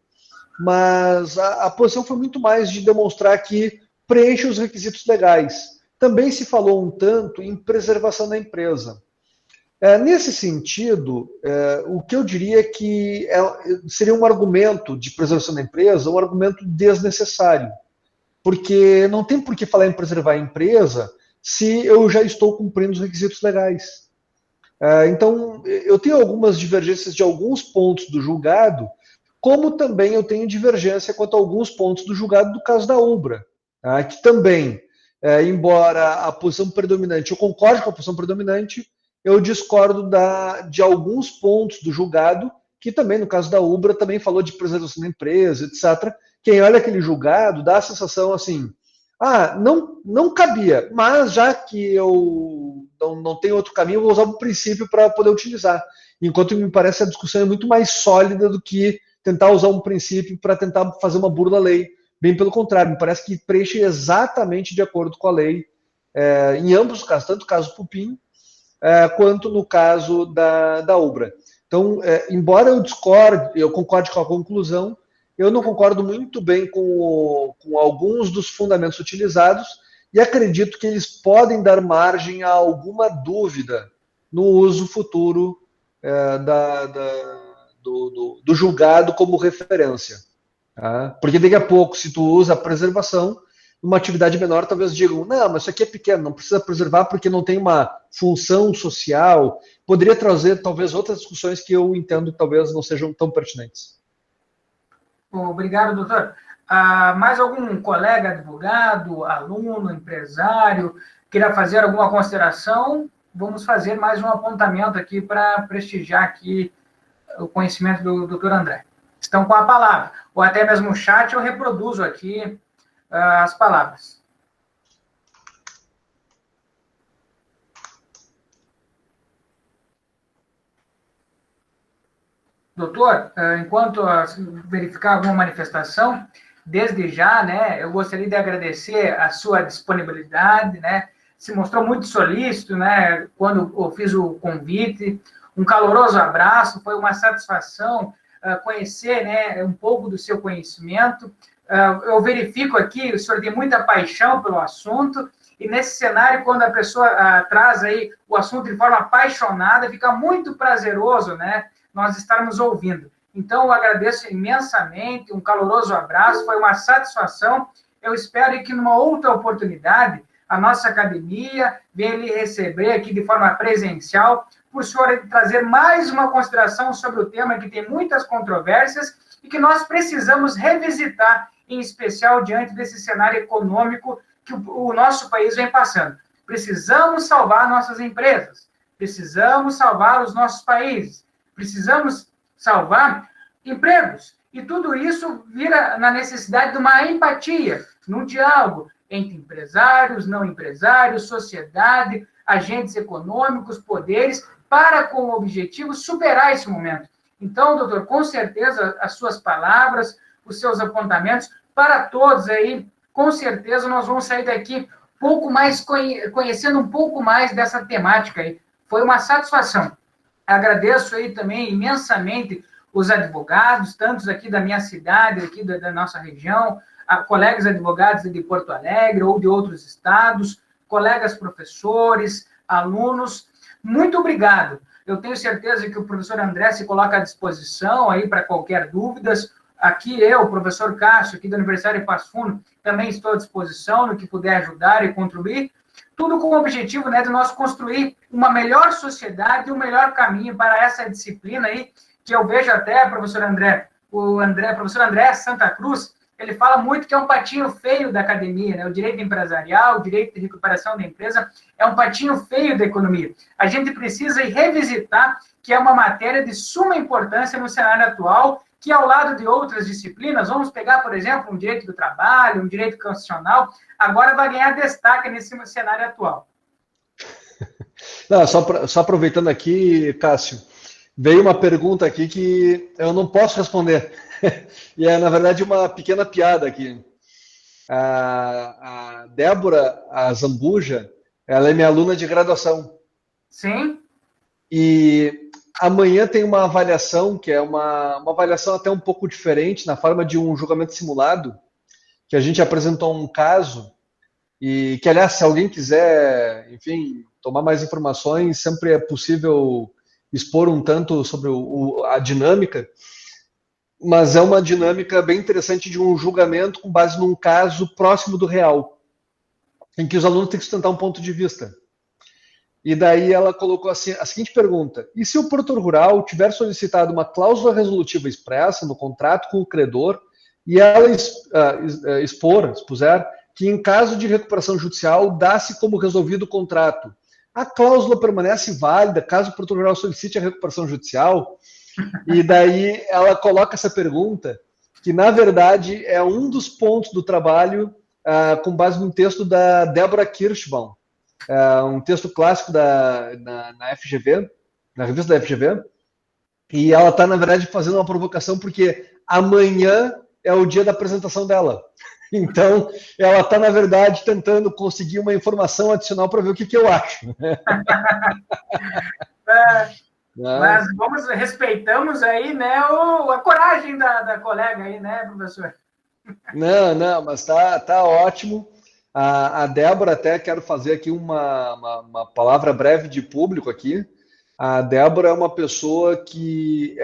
mas a posição foi muito mais de demonstrar que preenche os requisitos legais. Também se falou um tanto em preservação da empresa. Nesse sentido, o que eu diria é que seria um argumento de preservação da empresa, um argumento desnecessário, porque não tem por que falar em preservar a empresa se eu já estou cumprindo os requisitos legais. Então, eu tenho algumas divergências de alguns pontos do julgado, como também eu tenho divergência quanto a alguns pontos do julgado do caso da Ubra, que também, embora a posição predominante, eu concordo com a posição predominante, eu discordo de alguns pontos do julgado, que também, no caso da Ubra, também falou de preservação da empresa, etc. Quem olha aquele julgado dá a sensação assim, não cabia, mas já que eu não tenho outro caminho, eu vou usar o princípio para poder utilizar. Enquanto me parece a discussão é muito mais sólida do que tentar usar um princípio para tentar fazer uma burla à lei. Bem pelo contrário, me parece que preenche exatamente de acordo com a lei, em ambos os casos, tanto o caso Pupim, quanto no caso da Ubra. Então, embora eu concorde com a conclusão, eu não concordo muito bem com alguns dos fundamentos utilizados e acredito que eles podem dar margem a alguma dúvida no uso futuro do julgado como referência. Tá? Porque daqui a pouco, se tu usa a preservação, uma atividade menor, talvez digam, não, mas isso aqui é pequeno, não precisa preservar porque não tem uma função social. Poderia trazer, talvez, outras discussões que eu entendo que talvez não sejam tão pertinentes. Obrigado, doutor. Mais algum colega advogado, aluno, empresário, queira fazer alguma consideração? Vamos fazer mais um apontamento aqui para prestigiar aqui o conhecimento do doutor André. Estão com a palavra, ou até mesmo o chat, eu reproduzo aqui as palavras. Doutor, enquanto verificar alguma manifestação, desde já, né, eu gostaria de agradecer a sua disponibilidade, né, se mostrou muito solícito, né, quando eu fiz o convite, um caloroso abraço, foi uma satisfação conhecer, né, um pouco do seu conhecimento. Eu verifico aqui, o senhor tem muita paixão pelo assunto, e nesse cenário, quando a pessoa traz aí o assunto de forma apaixonada, fica muito prazeroso, né, nós estarmos ouvindo. Então, eu agradeço imensamente, um caloroso abraço, foi uma satisfação. Eu espero que numa outra oportunidade, a nossa academia venha lhe receber aqui de forma presencial, por o senhor trazer mais uma consideração sobre o tema que tem muitas controvérsias e que nós precisamos revisitar, em especial diante desse cenário econômico que o nosso país vem passando. Precisamos salvar nossas empresas, precisamos salvar os nossos países, precisamos salvar empregos. E tudo isso vira na necessidade de uma empatia, num diálogo entre empresários, não empresários, sociedade, agentes econômicos, poderes, para, com o objetivo, superar esse momento. Então, doutor, com certeza, as suas palavras, os seus apontamentos, para todos aí, com certeza nós vamos sair daqui pouco mais conhecendo um pouco mais dessa temática aí. Foi uma satisfação. Agradeço aí também imensamente os advogados, tantos aqui da minha cidade, aqui da nossa região, colegas advogados de Porto Alegre ou de outros estados, colegas professores, alunos. Muito obrigado. Eu tenho certeza que o professor André se coloca à disposição aí para qualquer dúvidas. Aqui eu, o professor Cássio, aqui da Universidade de Passo Fundo, também estou à disposição no que puder ajudar e contribuir. Tudo com o objetivo, né, de nós construir uma melhor sociedade e um melhor caminho para essa disciplina aí, que eu vejo até, professor André, professor André Santa Cruz, ele fala muito que é um patinho feio da academia, né? O direito empresarial, o direito de recuperação da empresa é um patinho feio da economia. A gente precisa revisitar que é uma matéria de suma importância no cenário atual, que ao lado de outras disciplinas, vamos pegar, por exemplo, um direito do trabalho, um direito constitucional, agora vai ganhar destaque nesse cenário atual. Não, só aproveitando aqui, Cássio, veio uma pergunta aqui que eu não posso responder. E é, na verdade, uma pequena piada aqui. A Débora, a Zambuja, ela é minha aluna de graduação. Sim? E amanhã tem uma avaliação, que é uma avaliação até um pouco diferente, na forma de um julgamento simulado, que a gente apresentou um caso, e que, aliás, se alguém quiser, enfim, tomar mais informações, sempre é possível expor um tanto sobre a dinâmica, mas é uma dinâmica bem interessante de um julgamento com base num caso próximo do real, em que os alunos têm que sustentar um ponto de vista. E daí ela colocou assim, a seguinte pergunta: e se o produtor rural tiver solicitado uma cláusula resolutiva expressa no contrato com o credor e ela expuser que em caso de recuperação judicial dá-se como resolvido o contrato, a cláusula permanece válida caso o produtor rural solicite a recuperação judicial? E daí ela coloca essa pergunta, que na verdade é um dos pontos do trabalho com base num texto da Débora Kirschbaum, um texto clássico na FGV, na revista da FGV, e ela está, na verdade, fazendo uma provocação porque amanhã é o dia da apresentação dela. Então, ela está, na verdade, tentando conseguir uma informação adicional para ver o que eu acho. Mas respeitamos aí, né, a coragem da colega aí, né, professor? Não, mas tá ótimo. A Débora, até quero fazer aqui uma palavra breve de público aqui. A Débora é uma pessoa que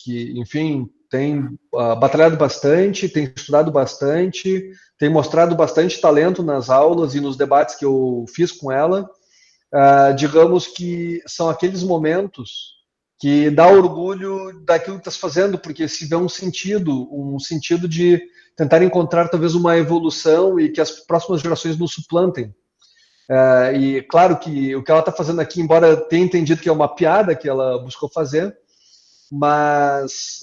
enfim, tem batalhado bastante, tem estudado bastante, tem mostrado bastante talento nas aulas e nos debates que eu fiz com ela. Digamos que são aqueles momentos que dá orgulho daquilo que está fazendo, porque se vê um sentido de tentar encontrar talvez uma evolução e que as próximas gerações nos suplantem. E claro que o que ela está fazendo aqui, embora tenha entendido que é uma piada que ela buscou fazer, mas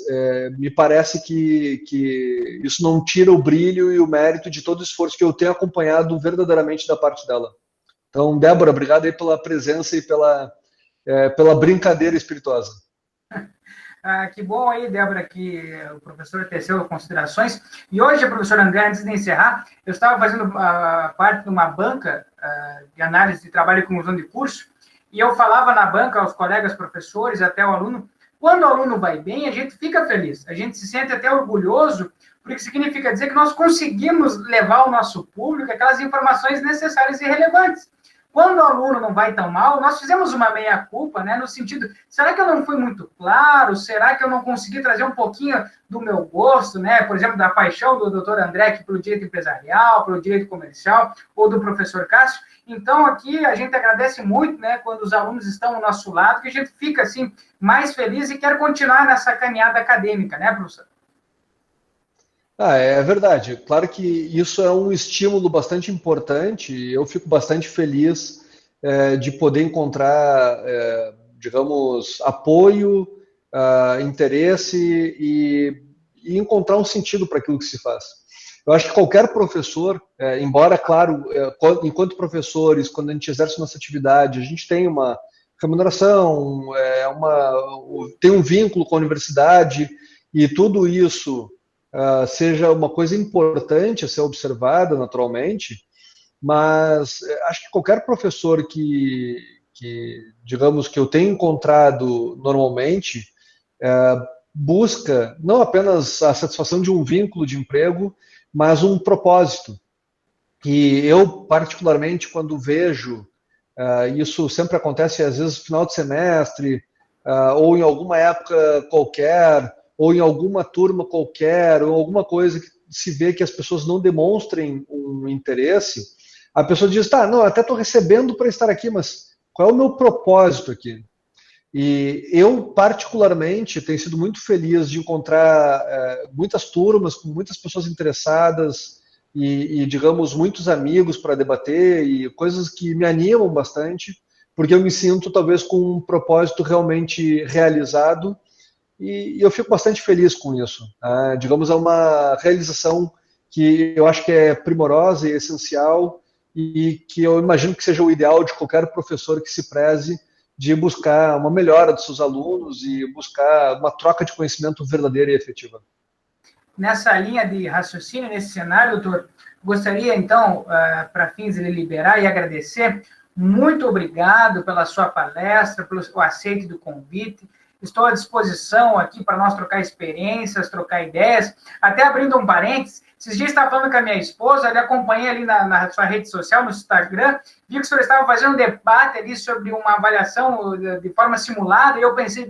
me parece que isso não tira o brilho e o mérito de todo o esforço que eu tenho acompanhado verdadeiramente da parte dela. Então, Débora, obrigado aí pela presença e pela brincadeira espirituosa. Que bom aí, Débora, que o professor teceu considerações. E hoje, professor André, antes de encerrar, eu estava fazendo parte de uma banca de análise de trabalho e conclusão de curso, e eu falava na banca aos colegas professores, até o aluno, quando o aluno vai bem, a gente fica feliz, a gente se sente até orgulhoso, porque significa dizer que nós conseguimos levar ao nosso público aquelas informações necessárias e relevantes. Quando o aluno não vai tão mal, nós fizemos uma meia-culpa, né, no sentido, será que eu não fui muito claro? Será que eu não consegui trazer um pouquinho do meu gosto, né, por exemplo, da paixão do doutor André aqui pelo direito empresarial, pelo direito comercial, ou do professor Cássio? Então, aqui a gente agradece muito, né, quando os alunos estão ao nosso lado, que a gente fica, assim, mais feliz e quer continuar nessa caminhada acadêmica, né, professor? É verdade. Claro que isso é um estímulo bastante importante. Eu fico bastante feliz de poder encontrar, digamos, apoio, interesse e encontrar um sentido para aquilo que se faz. Eu acho que qualquer professor, embora, claro, enquanto professores, quando a gente exerce nossa atividade, a gente tem uma remuneração, tem um vínculo com a universidade e tudo isso seja uma coisa importante a ser observada naturalmente, mas acho que qualquer professor que digamos, que eu tenho encontrado normalmente, busca não apenas a satisfação de um vínculo de emprego, mas um propósito. E eu, particularmente, quando vejo, isso sempre acontece às vezes no final de semestre, ou em alguma época qualquer, ou em alguma turma qualquer, ou alguma coisa que se vê que as pessoas não demonstrem um interesse, a pessoa diz, tá, não, até estou recebendo para estar aqui, mas qual é o meu propósito aqui? E eu, particularmente, tenho sido muito feliz de encontrar muitas turmas com muitas pessoas interessadas digamos, muitos amigos para debater e coisas que me animam bastante, porque eu me sinto, talvez, com um propósito realmente realizado e eu fico bastante feliz com isso. Digamos, é uma realização que eu acho que é primorosa e essencial e que eu imagino que seja o ideal de qualquer professor que se preze de buscar uma melhora dos seus alunos e buscar uma troca de conhecimento verdadeira e efetiva. Nessa linha de raciocínio, nesse cenário, doutor, gostaria, então, para fins de liberar e agradecer, muito obrigado pela sua palestra, pelo aceite do convite. Estou à disposição aqui para nós trocar experiências, trocar ideias. Até abrindo um parênteses, esses dias estava falando com a minha esposa, eu acompanhei ali na sua rede social, no Instagram, vi que o senhor estava fazendo um debate ali sobre uma avaliação de forma simulada, e eu pensei,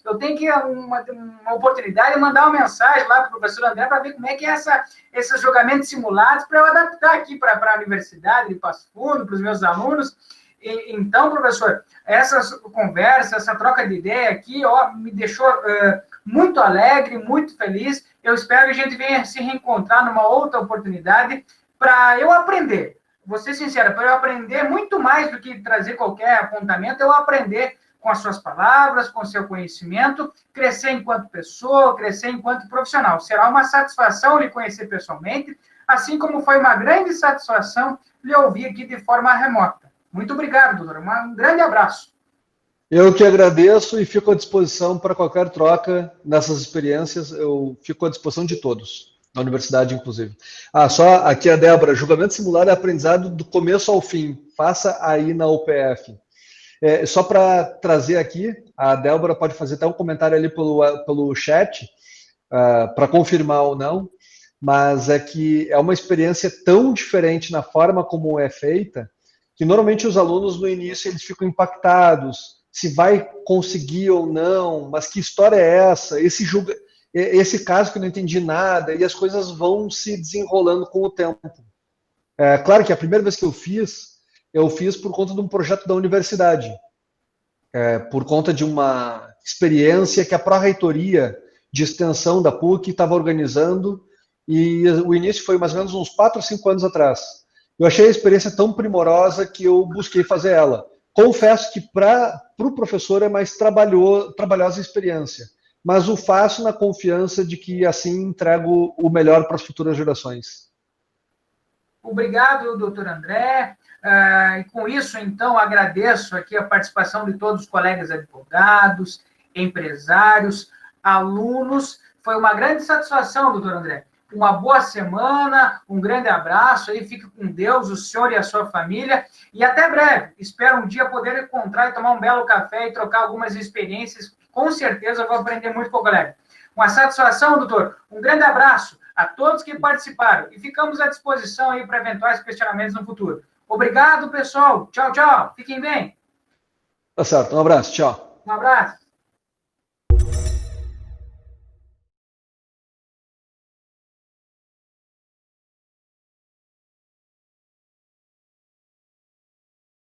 eu tenho que uma oportunidade de mandar uma mensagem lá para o professor André para ver como é que é esses julgamentos simulados, para eu adaptar aqui para a Universidade de Passo Fundo, para os meus alunos. Então, professor, essa conversa, essa troca de ideia aqui, me deixou muito alegre, muito feliz. Eu espero que a gente venha se reencontrar numa outra oportunidade para eu aprender. Vou ser sincero, para eu aprender muito mais do que trazer qualquer apontamento, eu aprender com as suas palavras, com o seu conhecimento, crescer enquanto pessoa, crescer enquanto profissional. Será uma satisfação lhe conhecer pessoalmente, assim como foi uma grande satisfação lhe ouvir aqui de forma remota. Muito obrigado, doutor. Um grande abraço. Eu que agradeço e fico à disposição para qualquer troca nessas experiências. Eu fico à disposição de todos, na universidade, inclusive. Só aqui a Débora, julgamento simulado é aprendizado do começo ao fim. Faça aí na UPF. Só para trazer aqui, a Débora pode fazer até um comentário ali pelo chat, para confirmar ou não, mas é que é uma experiência tão diferente na forma como é feita, que normalmente os alunos no início eles ficam impactados, se vai conseguir ou não, mas que história é essa? Esse caso que eu não entendi nada, e as coisas vão se desenrolando com o tempo. Claro que a primeira vez que eu fiz por conta de um projeto da universidade, por conta de uma experiência que a Pró-Reitoria de Extensão da PUC estava organizando, e o início foi mais ou menos uns 4 ou 5 anos atrás. Eu achei a experiência tão primorosa que eu busquei fazer ela. Confesso que para o professor é mais trabalhosa a experiência, mas o faço na confiança de que assim entrego o melhor para as futuras gerações. Obrigado, doutor André. E com isso, então, agradeço aqui a participação de todos os colegas advogados, empresários, alunos. Foi uma grande satisfação, doutor André. Uma boa semana, um grande abraço, aí fique com Deus, o senhor e a sua família, e até breve. Espero um dia poder encontrar e tomar um belo café e trocar algumas experiências. Com certeza eu vou aprender muito com o colega. Uma satisfação, doutor. Um grande abraço a todos que participaram e ficamos à disposição aí para eventuais questionamentos no futuro. Obrigado, pessoal. Tchau, tchau. Fiquem bem. Tá certo. Um abraço. Tchau. Um abraço.